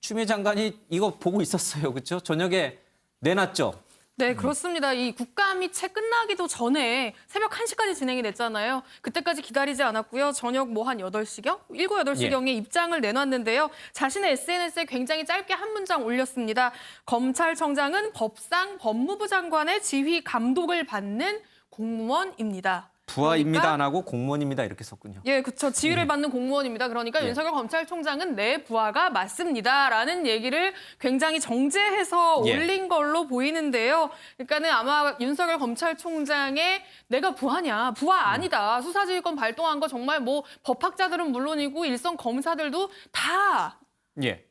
추미애 장관이 이거 보고 있었어요. 그렇죠? 저녁에 내놨죠? 네, 그렇습니다. 이 국감이 채 끝나기도 전에 새벽 1시까지 진행이 됐잖아요. 그때까지 기다리지 않았고요. 저녁 뭐 한 8시경? 7, 8시경에 입장을 내놨는데요. 자신의 SNS에 굉장히 짧게 한 문장 올렸습니다. 검찰청장은 법상 법무부 장관의 지휘 감독을 받는 공무원입니다. 부하입니다 안 하고 공무원입니다 이렇게 썼군요. 예, 그렇죠. 지휘를 받는 공무원입니다. 그러니까 윤석열 검찰총장은 내 부하가 맞습니다라는 얘기를 굉장히 정제해서 올린 걸로 보이는데요. 그러니까는 아마 윤석열 검찰총장의 내가 부하냐, 부하 아니다. 수사지휘권 발동한 거 정말 뭐 법학자들은 물론이고 일선 검사들도 다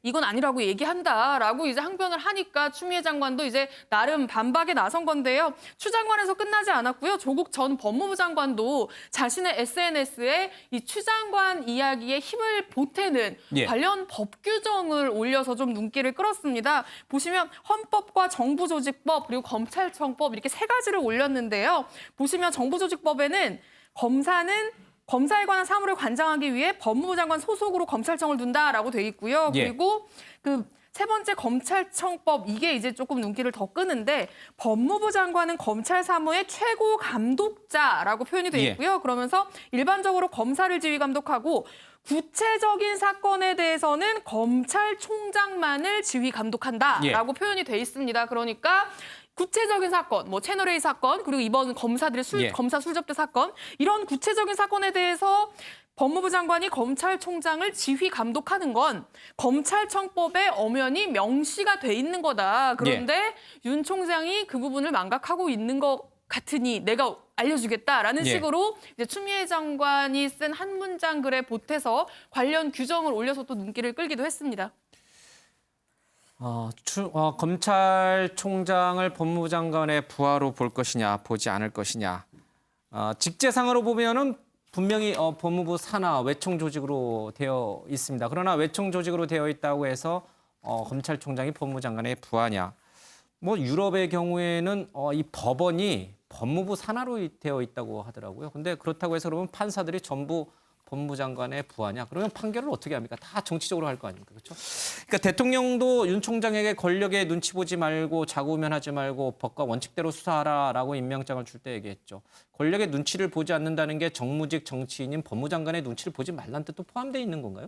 이건 아니라고 얘기한다라고 이제 항변을 하니까 추미애 장관도 이제 나름 반박에 나선 건데요. 추 장관에서 끝나지 않았고요. 조국 전 법무부 장관도 자신의 SNS에 이 추 장관 이야기에 힘을 보태는 관련 법 규정을 올려서 좀 눈길을 끌었습니다. 보시면 헌법과 정부조직법 그리고 검찰청법 이렇게 3가지를 올렸는데요. 보시면 정부조직법에는 검사에 관한 사무를 관장하기 위해 법무부 장관 소속으로 검찰청을 둔다라고 돼 있고요. 그리고 그 3번째 검찰청법 이게 이제 조금 눈길을 더 끄는데 법무부 장관은 검찰 사무의 최고 감독자라고 표현이 돼 있고요. 그러면서 일반적으로 검사를 지휘 감독하고 구체적인 사건에 대해서는 검찰총장만을 지휘 감독한다라고 표현이 돼 있습니다. 그러니까 구체적인 사건, 뭐 채널A 사건, 그리고 이번 검사들의 검사 술접대 사건 이런 구체적인 사건에 대해서 법무부 장관이 검찰총장을 지휘 감독하는 건 검찰청법에 엄연히 명시가 돼 있는 거다. 그런데 윤 총장이 그 부분을 망각하고 있는 것 같으니 내가 알려주겠다라는 식으로 이제 추미애 장관이 쓴 한 문장 글에 보태서 관련 규정을 올려서 또 눈길을 끌기도 했습니다. 검찰총장을 법무부 장관의 부하로 볼 것이냐, 보지 않을 것이냐. 직제상으로 보면은 분명히 법무부 산하 외청 조직으로 되어 있습니다. 그러나 외청 조직으로 되어 있다고 해서 검찰총장이 법무부 장관의 부하냐. 뭐 유럽의 경우에는 이 법원이 법무부 산하로 되어 있다고 하더라고요. 근데 그렇다고 해서 그러면 판사들이 전부 법무부 장관의 부하냐? 그러면 판결을 어떻게 합니까? 다 정치적으로 할 거 아닙니까? 그렇죠? 그러니까 대통령도 윤 총장에게 권력에 눈치 보지 말고 자구우면하지 말고 법과 원칙대로 수사하라라고 임명장을 줄 때 얘기했죠. 권력의 눈치를 보지 않는다는 게 정무직 정치인인 법무부 장관의 눈치를 보지 말라는 뜻도 포함되어 있는 건가요?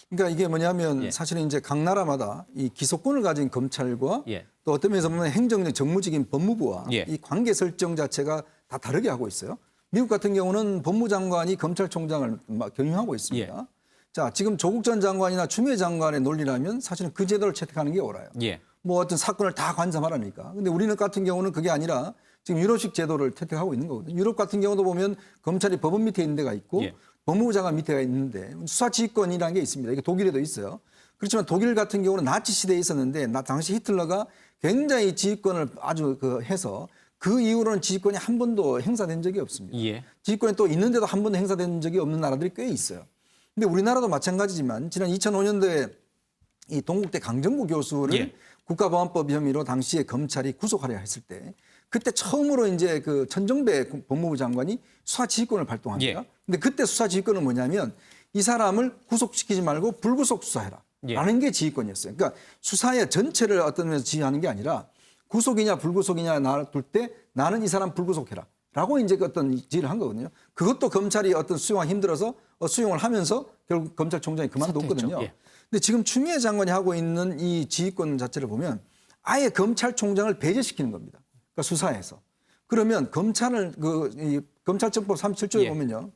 그러니까 이게 뭐냐면 사실은 이제 각 나라마다 이 기소권을 가진 검찰과 또 어떤 면에서 보면 행정적 정무직인 법무부와 이 관계 설정 자체가 다 다르게 하고 있어요. 미국 같은 경우는 법무부 장관이 검찰총장을 경영하고 있습니다. 자, 지금 조국 전 장관이나 추미애 장관의 논리라면 사실은 그 제도를 채택하는 게 옳아요. 뭐 어떤 사건을 다 관장하라니까. 근데 우리는 같은 경우는 그게 아니라 지금 유럽식 제도를 채택하고 있는 거거든요. 유럽 같은 경우도 보면 검찰이 법원 밑에 있는 데가 있고 법무부 장관 밑에가 있는데 수사지휘권이라는 게 있습니다. 이게 독일에도 있어요. 그렇지만 독일 같은 경우는 나치 시대에 있었는데 당시 히틀러가 굉장히 지휘권을 아주 해서 그 이후로는 지휘권이 한 번도 행사된 적이 없습니다. 지휘권이 또 있는데도 한 번도 행사된 적이 없는 나라들이 꽤 있어요. 근데 우리나라도 마찬가지지만 지난 2005년도에 이 동국대 강정구 교수를 국가보안법 혐의로 당시에 검찰이 구속하려 했을 때 그때 처음으로 이제 그 천정배 법무부 장관이 수사 지휘권을 발동합니다. 근데 그때 수사 지휘권은 뭐냐면 이 사람을 구속시키지 말고 불구속 수사해라. 라는 게 지휘권이었어요. 그러니까 수사의 전체를 어떤 면에서 지휘하는 게 아니라 구속이냐 불구속이냐 놔둘 때 나는 이 사람 불구속해라. 라고 이제 어떤 지휘를 한 거거든요. 그것도 검찰이 어떤 수용하기 힘들어서 수용을 하면서 결국 검찰총장이 그만뒀거든요. 근데 지금 추미애 장관이 하고 있는 이 지휘권 자체를 보면 아예 검찰총장을 배제시키는 겁니다. 그러니까 수사에서. 그러면 검찰청법 37조에 보면요.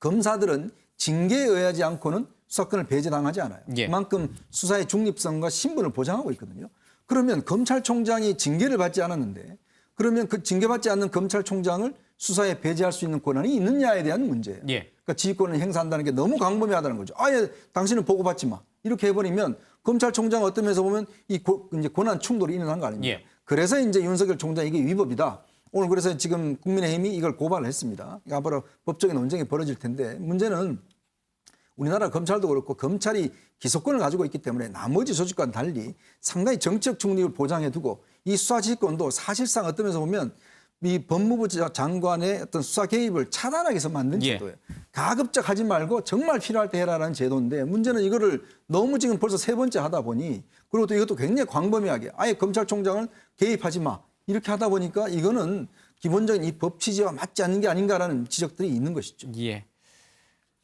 검사들은 징계에 의하지 않고는 수사권을 배제당하지 않아요. 그만큼 수사의 중립성과 신분을 보장하고 있거든요. 그러면 검찰총장이 징계를 받지 않았는데 그러면 그 징계받지 않는 검찰총장을 수사에 배제할 수 있는 권한이 있느냐에 대한 문제예요. 그러니까 지휘권을 행사한다는 게 너무 광범위하다는 거죠. 아예 당신은 보고받지 마. 이렇게 해버리면 검찰총장 어떤 면에서 보면 이제 권한 충돌이 일어난 거 아닙니까? 예. 그래서 이제 윤석열 총장 이게 위법이다. 오늘 그래서 지금 국민의힘이 이걸 고발을 했습니다. 앞으로 법적인 논쟁이 벌어질 텐데 문제는 우리나라 검찰도 그렇고 검찰이 기소권을 가지고 있기 때문에 나머지 조직과는 달리 상당히 정치적 중립을 보장해 두고 이 수사 지휘권도 사실상 어떤 면에서 보면 이 법무부 장관의 어떤 수사 개입을 차단하기 위해서 만든 제도예요. 가급적 하지 말고 정말 필요할 때 해라라는 제도인데 문제는 이거를 너무 지금 벌써 3번째 하다 보니 그리고 또 이것도 굉장히 광범위하게 아예 검찰총장은 개입하지 마 이렇게 하다 보니까 이거는 기본적인 이 법 취지와 맞지 않는 게 아닌가라는 지적들이 있는 것이죠. 예.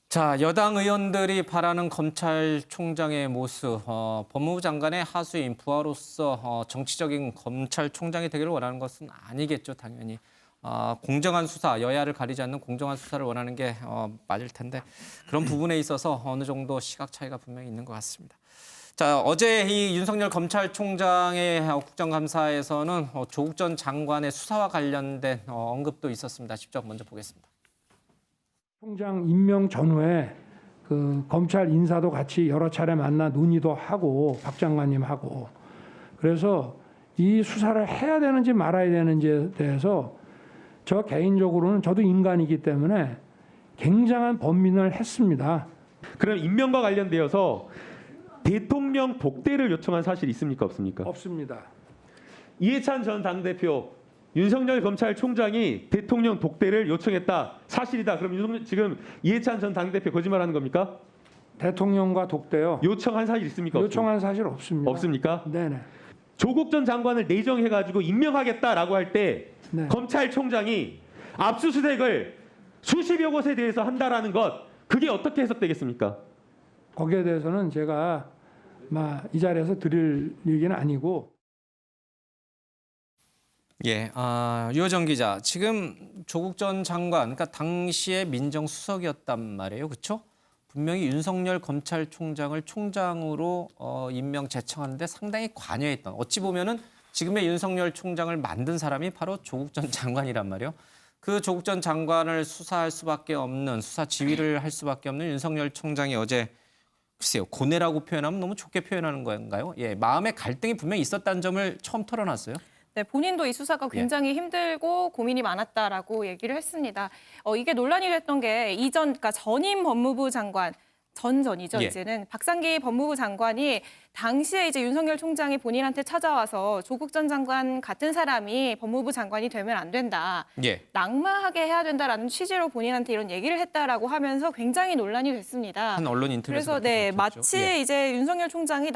자, 여당 의원들이 바라는 검찰총장의 모습, 법무부 장관의 하수인 부하로서 정치적인 검찰총장이 되기를 원하는 것은 아니겠죠, 당연히. 공정한 수사, 여야를 가리지 않는 공정한 수사를 원하는 게 맞을 텐데 그런 부분에 있어서 어느 정도 시각 차이가 분명히 있는 것 같습니다. 자, 어제 이 윤석열 검찰총장의 국정감사에서는 조국 전 장관의 수사와 관련된 언급도 있었습니다. 직접 먼저 보겠습니다. 총장 임명 전후에 그 검찰 인사도 같이 여러 차례 만나 논의도 하고 박 장관님하고 그래서 이 수사를 해야 되는지 말아야 되는지에 대해서 저 개인적으로는 저도 인간이기 때문에 굉장한 번민을 했습니다. 그럼 임명과 관련되어서 대통령 독대를 요청한 사실이 있습니까 없습니까? 없습니다. 이해찬 전 당대표 윤석열 검찰총장이 대통령 독대를 요청했다. 사실이다. 그럼 지금 이해찬 전 당대표 거짓말하는 겁니까? 대통령과 독대요. 요청한 사실 있습니까? 요청한 사실 없습니다. 없습니까? 네네. 조국 전 장관을 내정해가지고 임명하겠다라고 할 때 네. 검찰총장이 압수수색을 수십여 곳에 대해서 한다라는 것 그게 어떻게 해석되겠습니까? 거기에 대해서는 제가 이 자리에서 드릴 얘기는 아니고. 예, 유호정 기자, 지금 조국 전 장관, 그러니까 당시에 민정수석이었단 말이에요, 그렇죠? 분명히 윤석열 검찰총장을 총장으로 임명 제청하는데 상당히 관여했던. 어찌 보면은 지금의 윤석열 총장을 만든 사람이 바로 조국 전 장관이란 말이에요. 그 조국 전 장관을 수사할 수밖에 없는 수사 지휘를 할 수밖에 없는 윤석열 총장이 어제 글쎄요, 고뇌라고 표현하면 너무 좋게 표현하는 건가요? 예, 마음의 갈등이 분명히 있었다는 점을 처음 털어놨어요. 네, 본인도 이 수사가 굉장히 힘들고 고민이 많았다라고 얘기를 했습니다. 이게 논란이 됐던 게 그러니까 전임 법무부 장관, 전이죠. 예. 이제는 박상기 법무부 장관이 당시에 이제 윤석열 총장이 본인한테 찾아와서 조국 전 장관 같은 사람이 법무부 장관이 되면 안 된다. 예. 낙마하게 해야 된다라는 취지로 본인한테 이런 얘기를 했다라고 하면서 굉장히 논란이 됐습니다. 한 언론 인터뷰에서 그래서 마치 이제 윤석열 총장이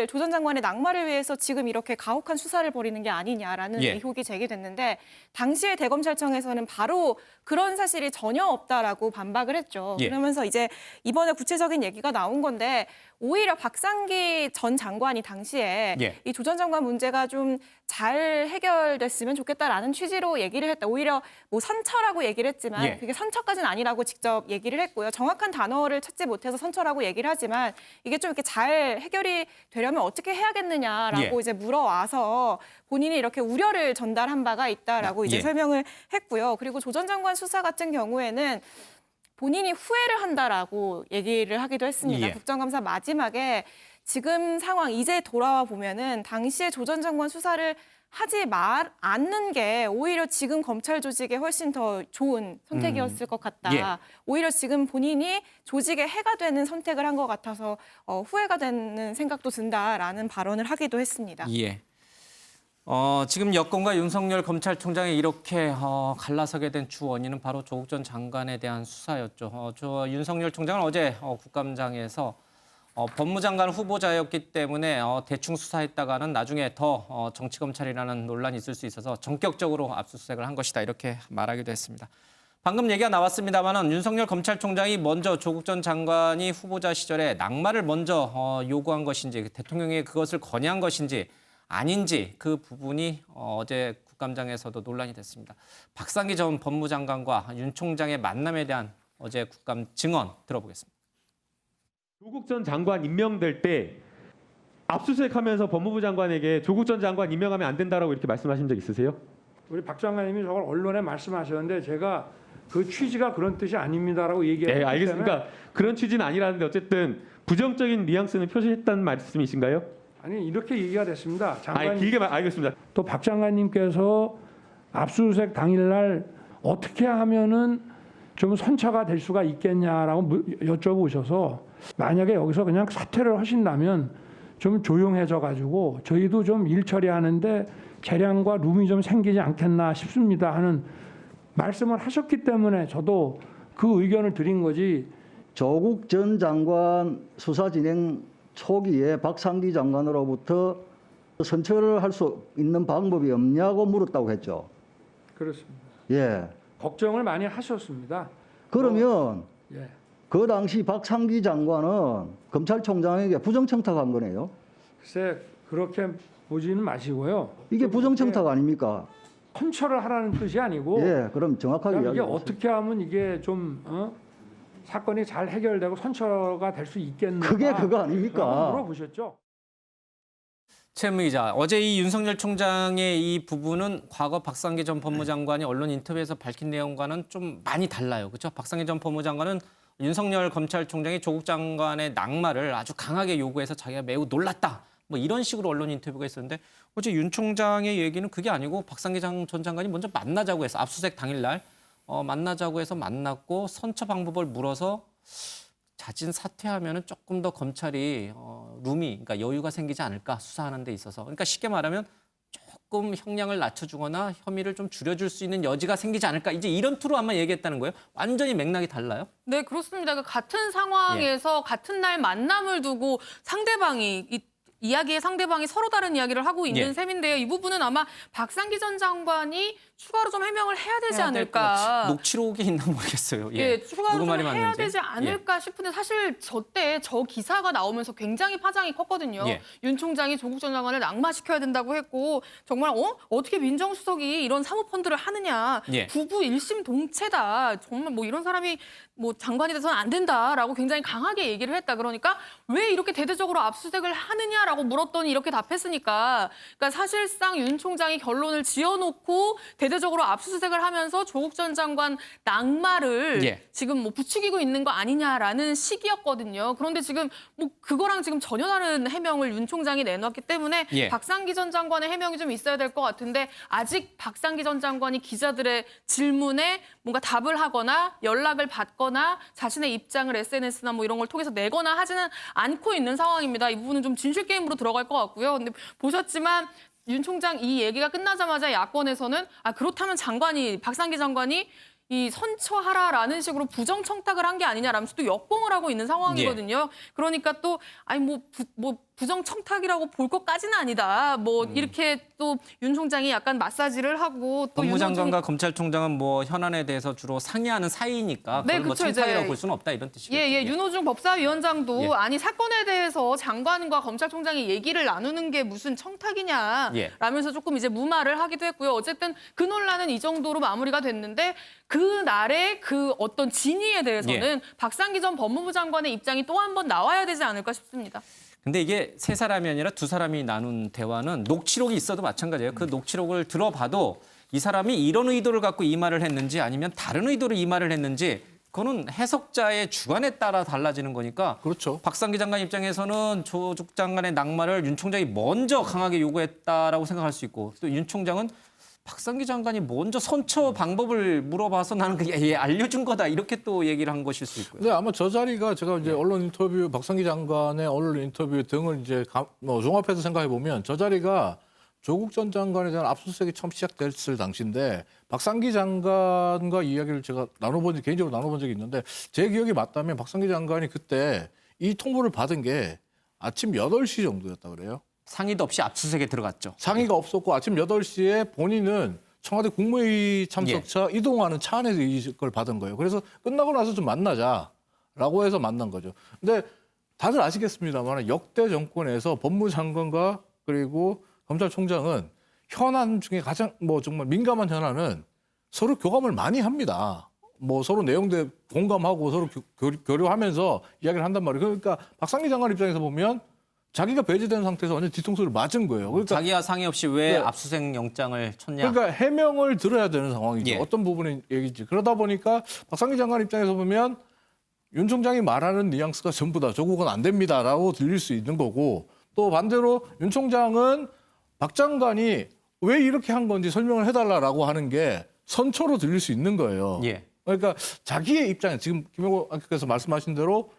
조 전 장관의 낙마를 위해서 지금 이렇게 가혹한 수사를 벌이는 게 아니냐라는 의혹이 제기됐는데 당시에 대검찰청에서는 바로 그런 사실이 전혀 없다라고 반박을 했죠. 그러면서 이제 이번에 구체적인 얘기가 나온 건데 오히려 박상기 전 장관이 당시에 이 조 전 장관 문제가 좀 잘 해결됐으면 좋겠다라는 취지로 얘기를 했다. 오히려 선처라고 얘기를 했지만 그게 선처까지는 아니라고 직접 얘기를 했고요. 정확한 단어를 찾지 못해서 선처라고 얘기를 하지만 이게 좀 이렇게 잘 해결이 되려면 어떻게 해야겠느냐라고 이제 물어와서 본인이 이렇게 우려를 전달한 바가 있다라고 이제 설명을 했고요. 그리고 조 전 장관 수사 같은 경우에는 본인이 후회를 한다라고 얘기를 하기도 했습니다. 국정감사 마지막에 지금 상황 이제 돌아와 보면은 당시에 조 전 장관 수사를 하지 않는 게 오히려 지금 검찰 조직에 훨씬 더 좋은 선택이었을 것 같다. 오히려 지금 본인이 조직에 해가 되는 선택을 한 것 같아서 후회가 되는 생각도 든다라는 발언을 하기도 했습니다. 지금 여권과 윤석열 검찰총장이 이렇게 갈라서게 된 주 원인은 바로 조국 전 장관에 대한 수사였죠. 윤석열 총장은 어제 국감장에서 법무장관 후보자였기 때문에 대충 수사했다가는 나중에 더 정치검찰이라는 논란이 있을 수 있어서 전격적으로 압수수색을 한 것이다 이렇게 말하기도 했습니다. 방금 얘기가 나왔습니다만 윤석열 검찰총장이 먼저 조국 전 장관이 후보자 시절에 낙마를 먼저 요구한 것인지 대통령이 그것을 건의한 것인지 아닌지 그 부분이 어제 국감장에서도 논란이 됐습니다. 박상기 전 법무장관과 윤 총장의 만남에 대한 어제 국감 증언 들어보겠습니다. 조국 전 장관 임명될 때 압수수색하면서 법무부 장관에게 조국 전 장관 임명하면 안 된다라고 이렇게 말씀하신 적 있으세요? 우리 박 장관님이 저걸 언론에 말씀하셨는데 제가 그 취지가 그런 뜻이 아닙니다라고 얘기했기 예, 알겠습니다. 때문에 그러니까 그런 취지는 아니라는데 어쨌든 부정적인 뉘앙스는 표시했다는 말씀이신가요? 아니 이렇게 얘기가 됐습니다. 장관 길게 알겠습니다. 또 박 장관님께서 압수수색 당일날 어떻게 하면은 좀 선처가 될 수가 있겠냐라고 여쭤보셔서 만약에 여기서 그냥 사퇴를 하신다면 좀 조용해져 가지고 저희도 좀 일 처리하는데 재량과 룸이 좀 생기지 않겠나 싶습니다 하는 말씀을 하셨기 때문에 저도 그 의견을 드린 거지. 조국 전 장관 수사 진행 초기에 박상기 장관으로부터 선처를 할 수 있는 방법이 없냐고 물었다고 했죠. 그렇습니다. 예. 걱정을 많이 하셨습니다. 그러면 예. 그 당시 박상기 장관은 검찰총장에게 부정청탁한 거네요. 글쎄 그렇게 보지는 마시고요. 이게 부정청탁 아닙니까? 선처를 하라는 뜻이 아니고 예, 그럼 정확하게 이게 이야기해 보세요. 어떻게 하면 이게 좀 사건이 잘 해결되고 선처가 될 수 있겠는가? 그게 그거 아닙니까? 물어보셨죠. 최은미 기자, 어제 이 윤석열 총장의 이 부분은 과거 박상기 전 법무장관이 언론 인터뷰에서 밝힌 내용과는 좀 많이 달라요. 그렇죠? 박상기 전 법무장관은 윤석열 검찰총장이 조국 장관의 낙마를 아주 강하게 요구해서 자기가 매우 놀랐다. 뭐 이런 식으로 언론 인터뷰가 있었는데 어제 윤 총장의 얘기는 그게 아니고 박상기 전 장관이 먼저 만나자고 해서 압수수색 당일날 만나자고 해서 만났고 선처 방법을 물어서 자진 사퇴하면은 조금 더 검찰이 룸이 그러니까 여유가 생기지 않을까 수사하는 데 있어서 그러니까 쉽게 말하면 조금 형량을 낮춰주거나 혐의를 좀 줄여줄 수 있는 여지가 생기지 않을까 이제 이런 투로 아마 얘기했다는 거예요. 완전히 맥락이 달라요. 네, 그렇습니다. 그 같은 상황에서 같은 날 만남을 두고 상대방이 이야기의 상대방이 서로 다른 이야기를 하고 있는 셈인데요. 이 부분은 아마 박상기 전 장관이 추가로 좀 해명을 해야 되지 않을까. 녹취록이 있나 모르겠어요. 예, 추가로 좀 해야 맞는지. 되지 않을까 싶은데 사실 저 기사가 나오면서 굉장히 파장이 컸거든요. 윤 총장이 조국 전 장관을 낙마시켜야 된다고 했고 정말 어떻게 민정수석이 이런 사모펀드를 하느냐. 부부 일심 동체다. 정말 뭐 이런 사람이 뭐 장관이 돼서는 안 된다라고 굉장히 강하게 얘기를 했다. 그러니까 왜 이렇게 대대적으로 압수수색을 하느냐라고 물었더니 이렇게 답했으니까 그러니까 사실상 윤 총장이 결론을 지어놓고 대대적으로 압수수색을 하면서 조국 전 장관 낙마를 지금 뭐 부추기고 있는 거 아니냐라는 식이었거든요. 그런데 지금 뭐 그거랑 지금 전혀 다른 해명을 윤 총장이 내놨기 때문에 박상기 전 장관의 해명이 좀 있어야 될 것 같은데 아직 박상기 전 장관이 기자들의 질문에 뭔가 답을 하거나 연락을 받거나 자신의 입장을 SNS나 뭐 이런 걸 통해서 내거나 하지는 않고 있는 상황입니다. 이 부분은 좀 진실 게임으로 들어갈 것 같고요. 근데 보셨지만 윤 총장 이 얘기가 끝나자마자 야권에서는 그렇다면 박상기 장관이 이 선처하라라는 식으로 부정청탁을 한 게 아니냐라면서 또 역공을 하고 있는 상황이거든요. 그러니까 또 부정청탁이라고 볼 것까지는 아니다. 뭐 이렇게 또 윤 총장이 약간 마사지를 하고 또 법무장관과 검찰총장은 뭐 현안에 대해서 주로 상의하는 사이니까 그걸 뭐 청탁이라고 볼 수는 없다 이런 뜻이겠죠. 윤호중 법사위원장도 아니 사건에 대해서 장관과 검찰총장이 얘기를 나누는 게 무슨 청탁이냐라면서 조금 이제 무마를 하기도 했고요. 어쨌든 그 논란은 이 정도로 마무리가 됐는데 그날의 그 어떤 진위에 대해서는 박상기 전 법무부 장관의 입장이 또 한 번 나와야 되지 않을까 싶습니다. 근데 이게 세 사람이 아니라 두 사람이 나눈 대화는 녹취록이 있어도 마찬가지예요. 그 녹취록을 들어봐도 이 사람이 이런 의도를 갖고 이 말을 했는지 아니면 다른 의도로 이 말을 했는지 그거는 해석자의 주관에 따라 달라지는 거니까 그렇죠. 박상기 장관 입장에서는 조국 장관의 낙마를 윤 총장이 먼저 강하게 요구했다라고 생각할 수 있고 또 윤 총장은 박상기 장관이 먼저 선처 방법을 물어봐서 나는 그게 알려준 거다 이렇게 또 얘기를 한 것일 수 있고요. 네, 아마 저 자리가 제가 이제 언론 인터뷰 박상기 장관의 언론 인터뷰 등을 이제 종합해서 생각해 보면 저 자리가 조국 전 장관에 대한 압수수색이 처음 시작됐을 당시인데 박상기 장관과 이야기를 제가 개인적으로 나눠본 적이 있는데 제 기억이 맞다면 박상기 장관이 그때 이 통보를 받은 게 아침 8시 정도였다 그래요. 상의도 없이 압수수색에 들어갔죠. 상의가 없었고 아침 8시에 본인은 청와대 국무회의 참석차 이동하는 차 안에서 이걸 받은 거예요. 그래서 끝나고 나서 좀 만나자라고 해서 만난 거죠. 근데 다들 아시겠습니다만 역대 정권에서 법무장관과 그리고 검찰총장은 현안 중에 가장 정말 민감한 현안은 서로 교감을 많이 합니다. 서로 내용들 공감하고 서로 교류하면서 이야기를 한단 말이에요. 그러니까 박상기 장관 입장에서 보면 자기가 배제된 상태에서 완전 뒤통수를 맞은 거예요. 그러니까 자기와 상의 없이 왜 네. 압수수색 영장을 쳤냐. 그러니까 해명을 들어야 되는 상황이죠. 예. 어떤 부분의 얘기지. 그러다 보니까 박상기 장관 입장에서 보면 윤 총장이 말하는 뉘앙스가 전부 다 조국은 안 됩니다라고 들릴 수 있는 거고, 또 반대로 윤 총장은 박 장관이 왜 이렇게 한 건지 설명을 해달라라고 하는 게 선처로 들릴 수 있는 거예요. 예. 그러니까 자기의 입장에 지금 김영호 안께서 말씀하신 대로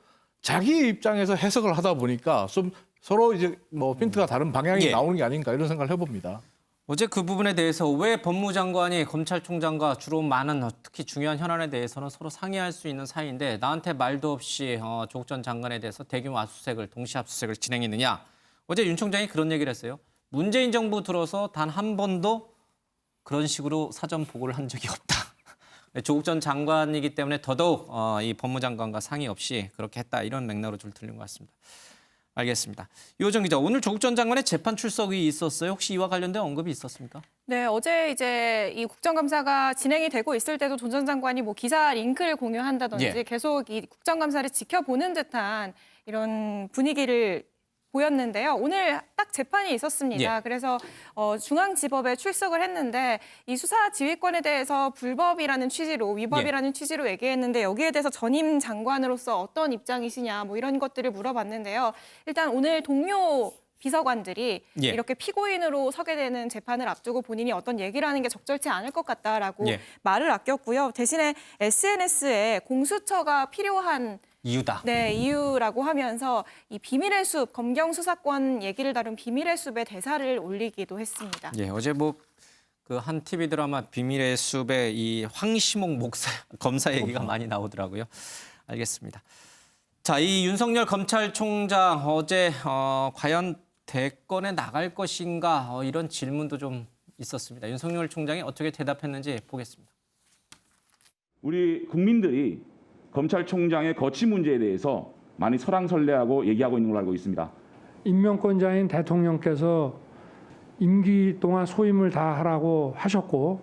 자기의 입장에서 해석을 하다 보니까 좀 서로 이제 뭐 핀트가 다른 방향이 예. 나오는 게 아닌가 이런 생각을 해봅니다. 어제 그 부분에 대해서 왜 법무장관이 검찰총장과 주로 많은 특히 중요한 현안에 대해서는 서로 상의할 수 있는 사이인데 나한테 말도 없이 조국 전 장관에 대해서 대규모 압수수색을 동시 압수수색을 진행했느냐. 어제 윤 총장이 그런 얘기를 했어요. 문재인 정부 들어서 단 한 번도 그런 식으로 사전 보고를 한 적이 없다. 조국 전 장관이기 때문에 더더욱 이 법무장관과 상의 없이 그렇게 했다. 이런 맥락으로 좀 들린 것 같습니다. 알겠습니다. 이호정 기자, 오늘 조국 전 장관의 재판 출석이 있었어요. 혹시 이와 관련된 언급이 있었습니까? 네, 어제 이제 이 국정감사가 진행이 되고 있을 때도 전 전 장관이 뭐 기사 링크를 공유한다든지 예. 계속 이 국정감사를 지켜보는 듯한 이런 분위기를 보였는데요. 오늘 딱 재판이 있었습니다. 예. 그래서 중앙지법에 출석을 했는데 이 수사 지휘권에 대해서 불법이라는 취지로 위법이라는 취지로 얘기했는데 여기에 대해서 전임 장관으로서 어떤 입장이시냐 뭐 이런 것들을 물어봤는데요. 일단 오늘 동료 비서관들이 예. 이렇게 피고인으로 서게 되는 재판을 앞두고 본인이 어떤 얘기를 하는 게 적절치 않을 것 같다라고 예. 말을 아꼈고요. 대신에 SNS에 공수처가 필요한 이유다. 네, 이유라고 하면서 이 비밀의 숲, 검경 수사권 얘기를 다룬 비밀의 숲의 대사를 올리기도 했습니다. 예, 어제 뭐 그 한 TV 드라마 비밀의 숲에 이 황시목 검사 얘기가 많이 나오더라고요. 알겠습니다. 자, 이 윤석열 검찰총장 어제 과연 대권에 나갈 것인가 이런 질문도 좀 있었습니다. 윤석열 총장이 어떻게 대답했는지 보겠습니다. 우리 국민들이 검찰총장의 거취 문제에 대해서 많이 설왕설래하고 얘기하고 있는 걸로 알고 있습니다. 임명권자인 대통령께서 임기 동안 소임을 다하라고 하셨고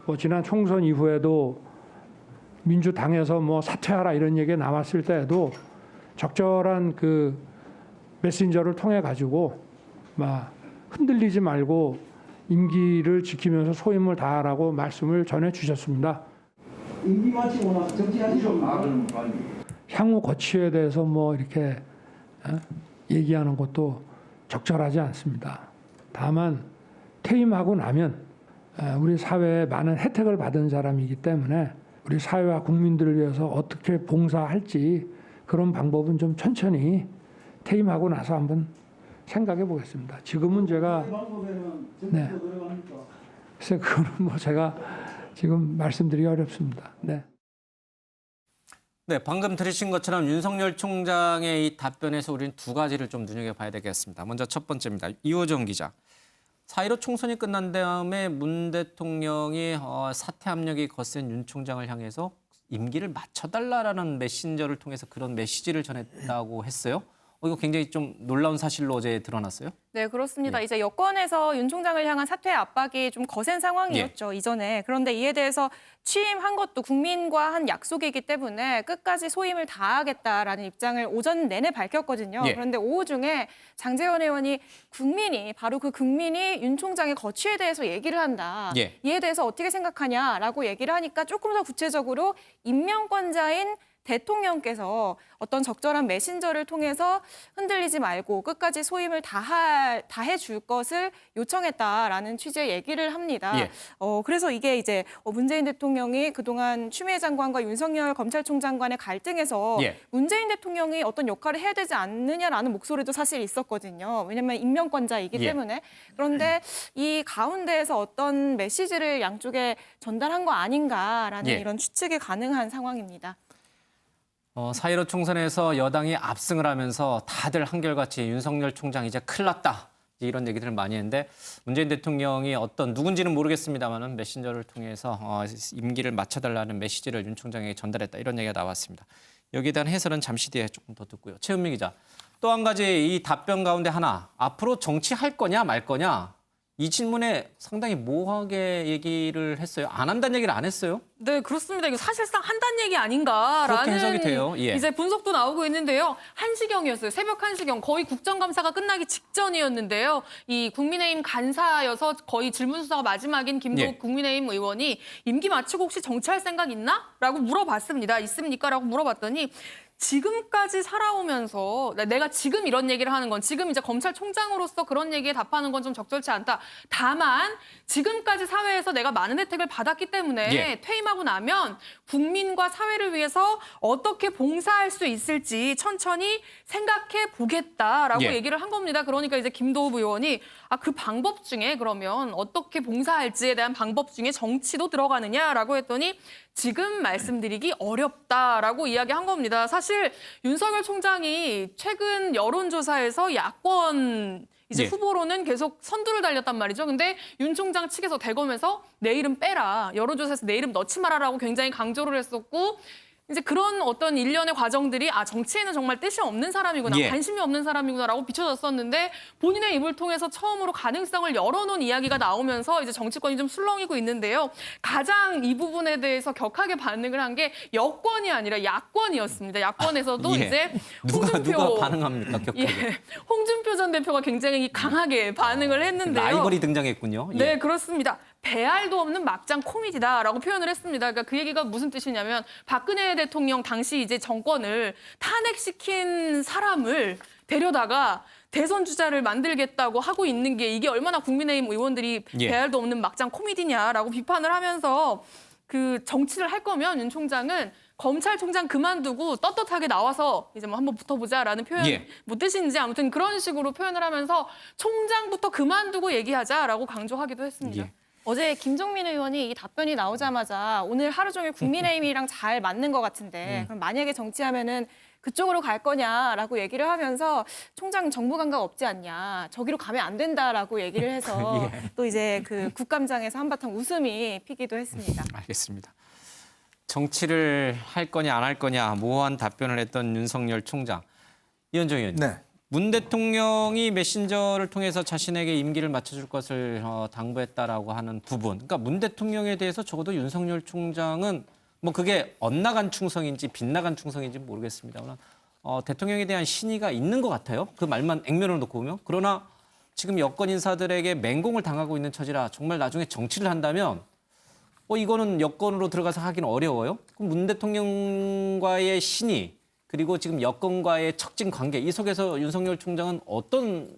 뭐 지난 총선 이후에도 민주당에서 뭐 사퇴하라 이런 얘기가 나왔을 때에도 적절한 그 메신저를 통해 가지고 막 흔들리지 말고 임기를 지키면서 소임을 다하라고 말씀을 전해 주셨습니다. 임기 마치고 나서 정치하시죠. 향후 거취에 대해서 뭐 이렇게 얘기하는 것도 적절하지 않습니다. 다만 퇴임하고 나면 우리 사회에 많은 혜택을 받은 사람이기 때문에 우리 사회와 국민들을 위해서 어떻게 봉사할지 그런 방법은 좀 천천히 퇴임하고 나서 한번 생각해 보겠습니다. 지금은 제가 네, 글쎄 그거는 뭐 제가 지금 말씀드리기 어렵습니다. 네. 네, 방금 들으신 것처럼 윤석열 총장의 이 답변에서 우리는 두 가지를 좀 눈여겨봐야 되겠습니다. 먼저 첫 번째입니다. 이호정 기자. 4.15 총선이 끝난 다음에 문 대통령이 사퇴 압력이 거센 윤 총장을 향해서 임기를 맞춰달라라는 메신저를 통해서 그런 메시지를 전했다고 했어요. 이거 굉장히 좀 놀라운 사실로 어제 드러났어요. 네, 그렇습니다. 예. 이제 여권에서 윤 총장을 향한 사퇴 압박이 좀 거센 상황이었죠, 이전에. 그런데 이에 대해서 취임한 것도 국민과 한 약속이기 때문에 끝까지 소임을 다하겠다라는 입장을 오전 내내 밝혔거든요. 예. 그런데 오후 중에 장제원 의원이 바로 그 국민이 윤 총장의 거취에 대해서 얘기를 한다. 예. 이에 대해서 어떻게 생각하냐라고 얘기를 하니까 조금 더 구체적으로 임명권자인 대통령께서 어떤 적절한 메신저를 통해서 흔들리지 말고 끝까지 소임을 다해 줄 것을 요청했다라는 취지의 얘기를 합니다. 예. 그래서 이게 이제 문재인 대통령이 그동안 추미애 장관과 윤석열 검찰총장 간의 갈등에서 예. 문재인 대통령이 어떤 역할을 해야 되지 않느냐라는 목소리도 사실 있었거든요. 왜냐하면 임명권자이기 예. 때문에. 그런데 이 가운데에서 어떤 메시지를 양쪽에 전달한 거 아닌가라는 예. 이런 추측이 가능한 상황입니다. 4.15 총선에서 여당이 압승을 하면서 다들 한결같이 윤석열 총장 이제 큰일 났다. 이런 얘기들을 많이 했는데 문재인 대통령이 누군지는 모르겠습니다만 메신저를 통해서 임기를 맞춰달라는 메시지를 윤 총장에게 전달했다. 이런 얘기가 나왔습니다. 여기에 대한 해설은 잠시 뒤에 조금 더 듣고요. 최은미 기자. 또 한 가지 이 답변 가운데 하나. 앞으로 정치할 거냐 말 거냐. 이 질문에 상당히 모호하게 얘기를 했어요. 안 한다는 얘기를 안 했어요. 네, 그렇습니다. 이거 사실상 한다는 얘기 아닌가라는 그렇게 해석이 돼요. 예. 이제 분석도 나오고 있는데요. 1시경이었어요. 새벽 1시경. 거의 국정감사가 끝나기 직전이었는데요. 이 국민의힘 간사여서 거의 질문 수사가 마지막인 김도욱 예. 국민의힘 의원이 임기 마치고 혹시 정치할 생각 있나? 라고 물어봤습니다. 있습니까? 라고 물어봤더니 지금까지 살아오면서 내가 지금 이런 얘기를 하는 건 지금 이제 검찰총장으로서 그런 얘기에 답하는 건 좀 적절치 않다. 다만 지금까지 사회에서 내가 많은 혜택을 받았기 때문에 예. 퇴임하고 나면 국민과 사회를 위해서 어떻게 봉사할 수 있을지 천천히 생각해 보겠다라고 예. 얘기를 한 겁니다. 그러니까 이제 김도우 의원이 그 방법 중에 그러면 어떻게 봉사할지에 대한 방법 중에 정치도 들어가느냐라고 했더니 지금 말씀드리기 어렵다라고 이야기한 겁니다. 사실 윤석열 총장이 최근 여론조사에서 야권 이제 예. 후보로는 계속 선두를 달렸단 말이죠. 근데 윤 총장 측에서 대검에서 내 이름 빼라. 여론조사에서 내 이름 넣지 말아라고 굉장히 강조를 했었고 이제 그런 어떤 일련의 과정들이 정치에는 정말 뜻이 없는 사람이구나, 예. 관심이 없는 사람이구나라고 비춰졌었는데 본인의 입을 통해서 처음으로 가능성을 열어놓은 이야기가 나오면서 이제 정치권이 좀 술렁이고 있는데요. 가장 이 부분에 대해서 격하게 반응을 한 게 여권이 아니라 야권이었습니다. 야권에서도 예. 이제 누가 반응합니까? 격하게. 예, 홍준표 전 대표가 굉장히 강하게 반응을 했는데요. 라이벌이 등장했군요. 예. 네, 그렇습니다. 배알도 없는 막장 코미디다라고 표현을 했습니다. 그러니까 그 얘기가 무슨 뜻이냐면 박근혜 대통령 당시 이제 정권을 탄핵시킨 사람을 데려다가 대선 주자를 만들겠다고 하고 있는 게 이게 얼마나 국민의힘 의원들이 예. 배알도 없는 막장 코미디냐라고 비판을 하면서 그 정치를 할 거면 윤 총장은 검찰총장 그만두고 떳떳하게 나와서 이제 뭐 한번 붙어보자라는 표현 예. 뭐 뜻인지 아무튼 그런 식으로 표현을 하면서 총장부터 그만두고 얘기하자라고 강조하기도 했습니다. 예. 어제 김종민 의원이 이 답변이 나오자마자 오늘 하루 종일 국민의힘이랑 잘 맞는 것 같은데 그럼 만약에 정치하면은 그쪽으로 갈 거냐라고 얘기를 하면서 총장 정부 감각 없지 않냐, 저기로 가면 안 된다라고 얘기를 해서 예. 또 이제 그 국감장에서 한바탕 웃음이 피기도 했습니다. 알겠습니다. 정치를 할 거냐 안 할 거냐 모호한 답변을 했던 윤석열 총장. 이현정 의원님. 네. 문 대통령이 메신저를 통해서 자신에게 임기를 맞춰줄 것을 당부했다라고 하는 부분. 그러니까 문 대통령에 대해서 적어도 윤석열 총장은 뭐 그게 엇나간 충성인지 빗나간 충성인지 모르겠습니다. 그러나 대통령에 대한 신의가 있는 것 같아요. 그 말만 액면으로 놓고 보면. 그러나 지금 여권 인사들에게 맹공을 당하고 있는 처지라 정말 나중에 정치를 한다면 이거는 여권으로 들어가서 하기는 어려워요. 그럼 문 대통령과의 신의 그리고 지금 여권과의 척진 관계 이 속에서 윤석열 총장은 어떤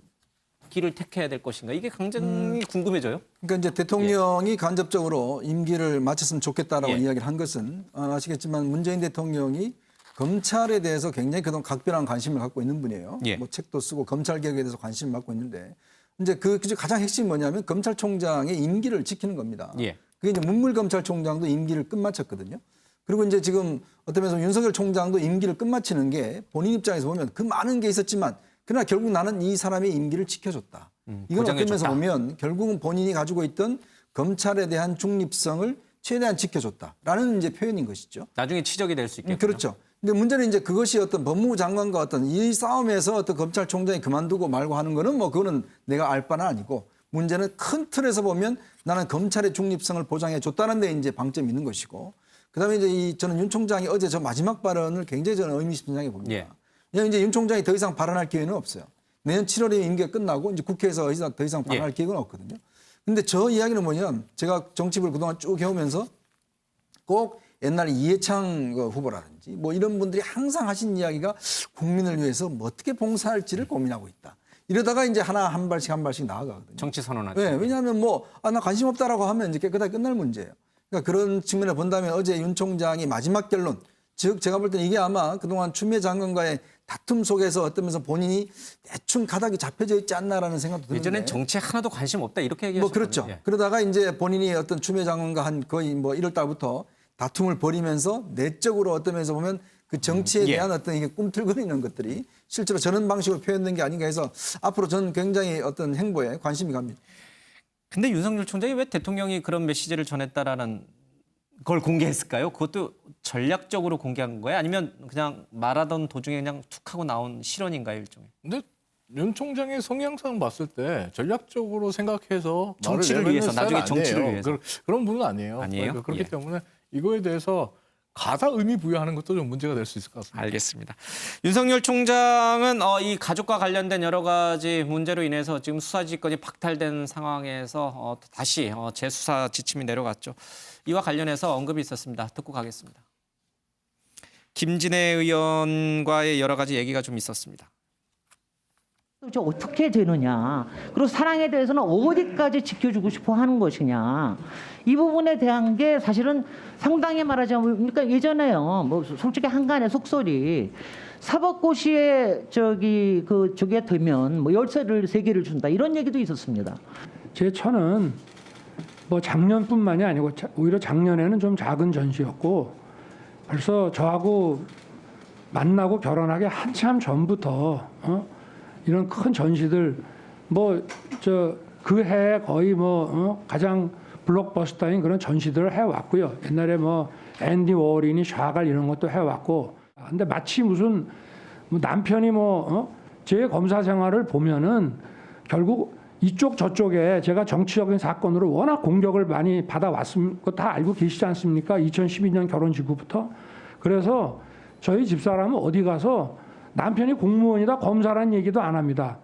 길을 택해야 될 것인가 이게 굉장히 궁금해져요. 그러니까 이제 대통령이 간접적으로 임기를 마쳤으면 좋겠다라고 예. 이야기를 한 것은 아시겠지만 문재인 대통령이 검찰에 대해서 굉장히 그동안 각별한 관심을 갖고 있는 분이에요. 예. 뭐 책도 쓰고 검찰 개혁에 대해서 관심을 갖고 있는데 이제 그 가장 핵심이 뭐냐면 검찰총장의 임기를 지키는 겁니다. 예. 그게 이제 문물검찰총장도 임기를 끝마쳤거든요. 그리고 이제 지금 어떤 면에서 윤석열 총장도 임기를 끝마치는 게 본인 입장에서 보면 그 많은 게 있었지만 그러나 결국 나는 이 사람의 임기를 지켜줬다. 이건 어떤 면에서 보면 결국은 본인이 가지고 있던 검찰에 대한 중립성을 최대한 지켜줬다라는 이제 표현인 것이죠. 나중에 치적이 될 수 있겠군요. 그렇죠. 근데 문제는 이제 그것이 어떤 법무부 장관과 어떤 이 싸움에서 어떤 검찰총장이 그만두고 말고 하는 거는 뭐 그거는 내가 알 바는 아니고 문제는 큰 틀에서 보면 나는 검찰의 중립성을 보장해 줬다는 데 이제 방점이 있는 것이고 그다음에 이제 저는 윤 총장이 어제 저 마지막 발언을 굉장히 저는 의미심장해 봅니다. 예. 왜냐하면 이제 윤 총장이 더 이상 발언할 기회는 없어요. 내년 7월에 임기가 끝나고 이제 국회에서 더 이상 발언할 기회는 없거든요. 근데 저 이야기는 뭐냐면 제가 정치부를 그동안 쭉 해오면서 꼭 옛날 이해창 후보라든지 뭐 이런 분들이 항상 하신 이야기가 국민을 위해서 뭐 어떻게 봉사할지를 고민하고 있다. 이러다가 이제 한 발씩 나아가거든요. 정치 선언하죠. 네, 왜냐하면 나 관심 없다라고 하면 이제 깨끗하게 끝날 문제예요. 그러니까 그런 측면을 본다면 어제 윤 총장이 마지막 결론, 즉 제가 볼 때는 이게 아마 그동안 추미애 장관과의 다툼 속에서 어떤 면에서 본인이 대충 가닥이 잡혀져 있지 않나라는 생각도 드는데. 예전엔 정치에 하나도 관심 없다 이렇게 얘기하셨거든요. 뭐 그렇죠. 예. 그러다가 이제 본인이 어떤 추미애 장관과 한 거의 1월 달부터 다툼을 벌이면서 내적으로 어떤 면에서 보면 그 정치에 대한 어떤 이게 꿈틀거리는 것들이 실제로 저런 방식으로 표현된 게 아닌가 해서 앞으로 저는 굉장히 어떤 행보에 관심이 갑니다. 근데 윤석열 총장이 왜 대통령이 그런 메시지를 전했다라는 걸 공개했을까요? 그것도 전략적으로 공개한 거예요? 아니면 그냥 말하던 도중에 그냥 툭 하고 나온 실언인가요, 일종의? 근데 윤 총장의 성향상 봤을 때 전략적으로 생각해서 정치를 말을 위해서, 나중에 스타일은 정치를 아니에요. 위해서. 그런 분은 아니에요. 아니에요? 그렇기 예. 때문에 이거에 대해서 가사 의미 부여하는 것도 좀 문제가 될 수 있을 것 같습니다. 알겠습니다. 윤석열 총장은 이 가족과 관련된 여러 가지 문제로 인해서 지금 수사지휘권이 박탈된 상황에서 다시 재수사 지침이 내려갔죠. 이와 관련해서 언급이 있었습니다. 듣고 가겠습니다. 김진애 의원과의 여러 가지 얘기가 좀 있었습니다. 저 어떻게 되느냐, 그리고 사랑에 대해서는 어디까지 지켜주고 싶어 하는 것이냐, 이 부분에 대한 게 사실은 상당히 말하자면, 그러니까 예전에요, 뭐 솔직히 한간의 속설이 사법고시에 저게 되면 뭐 열쇠를 3개를 준다 이런 얘기도 있었습니다. 제 처는 뭐 작년뿐만이 아니고 오히려 작년에는 좀 작은 전시였고, 벌써 저하고 만나고 결혼하기 한참 전부터 이런 큰 전시들 그 해에 거의 가장 블록버스터인 그런 전시들을 해왔고요. 옛날에 뭐 앤디 워홀이니 샤갈 이런 것도 해왔고. 근데 마치 무슨 남편이 제 검사 생활을 보면은 결국 이쪽 저쪽에 제가 정치적인 사건으로 워낙 공격을 많이 받아왔으면 그거 다 알고 계시지 않습니까? 2012년 결혼 직후부터. 그래서 저희 집사람은 어디 가서 남편이 공무원이다 검사라는 얘기도 안 합니다.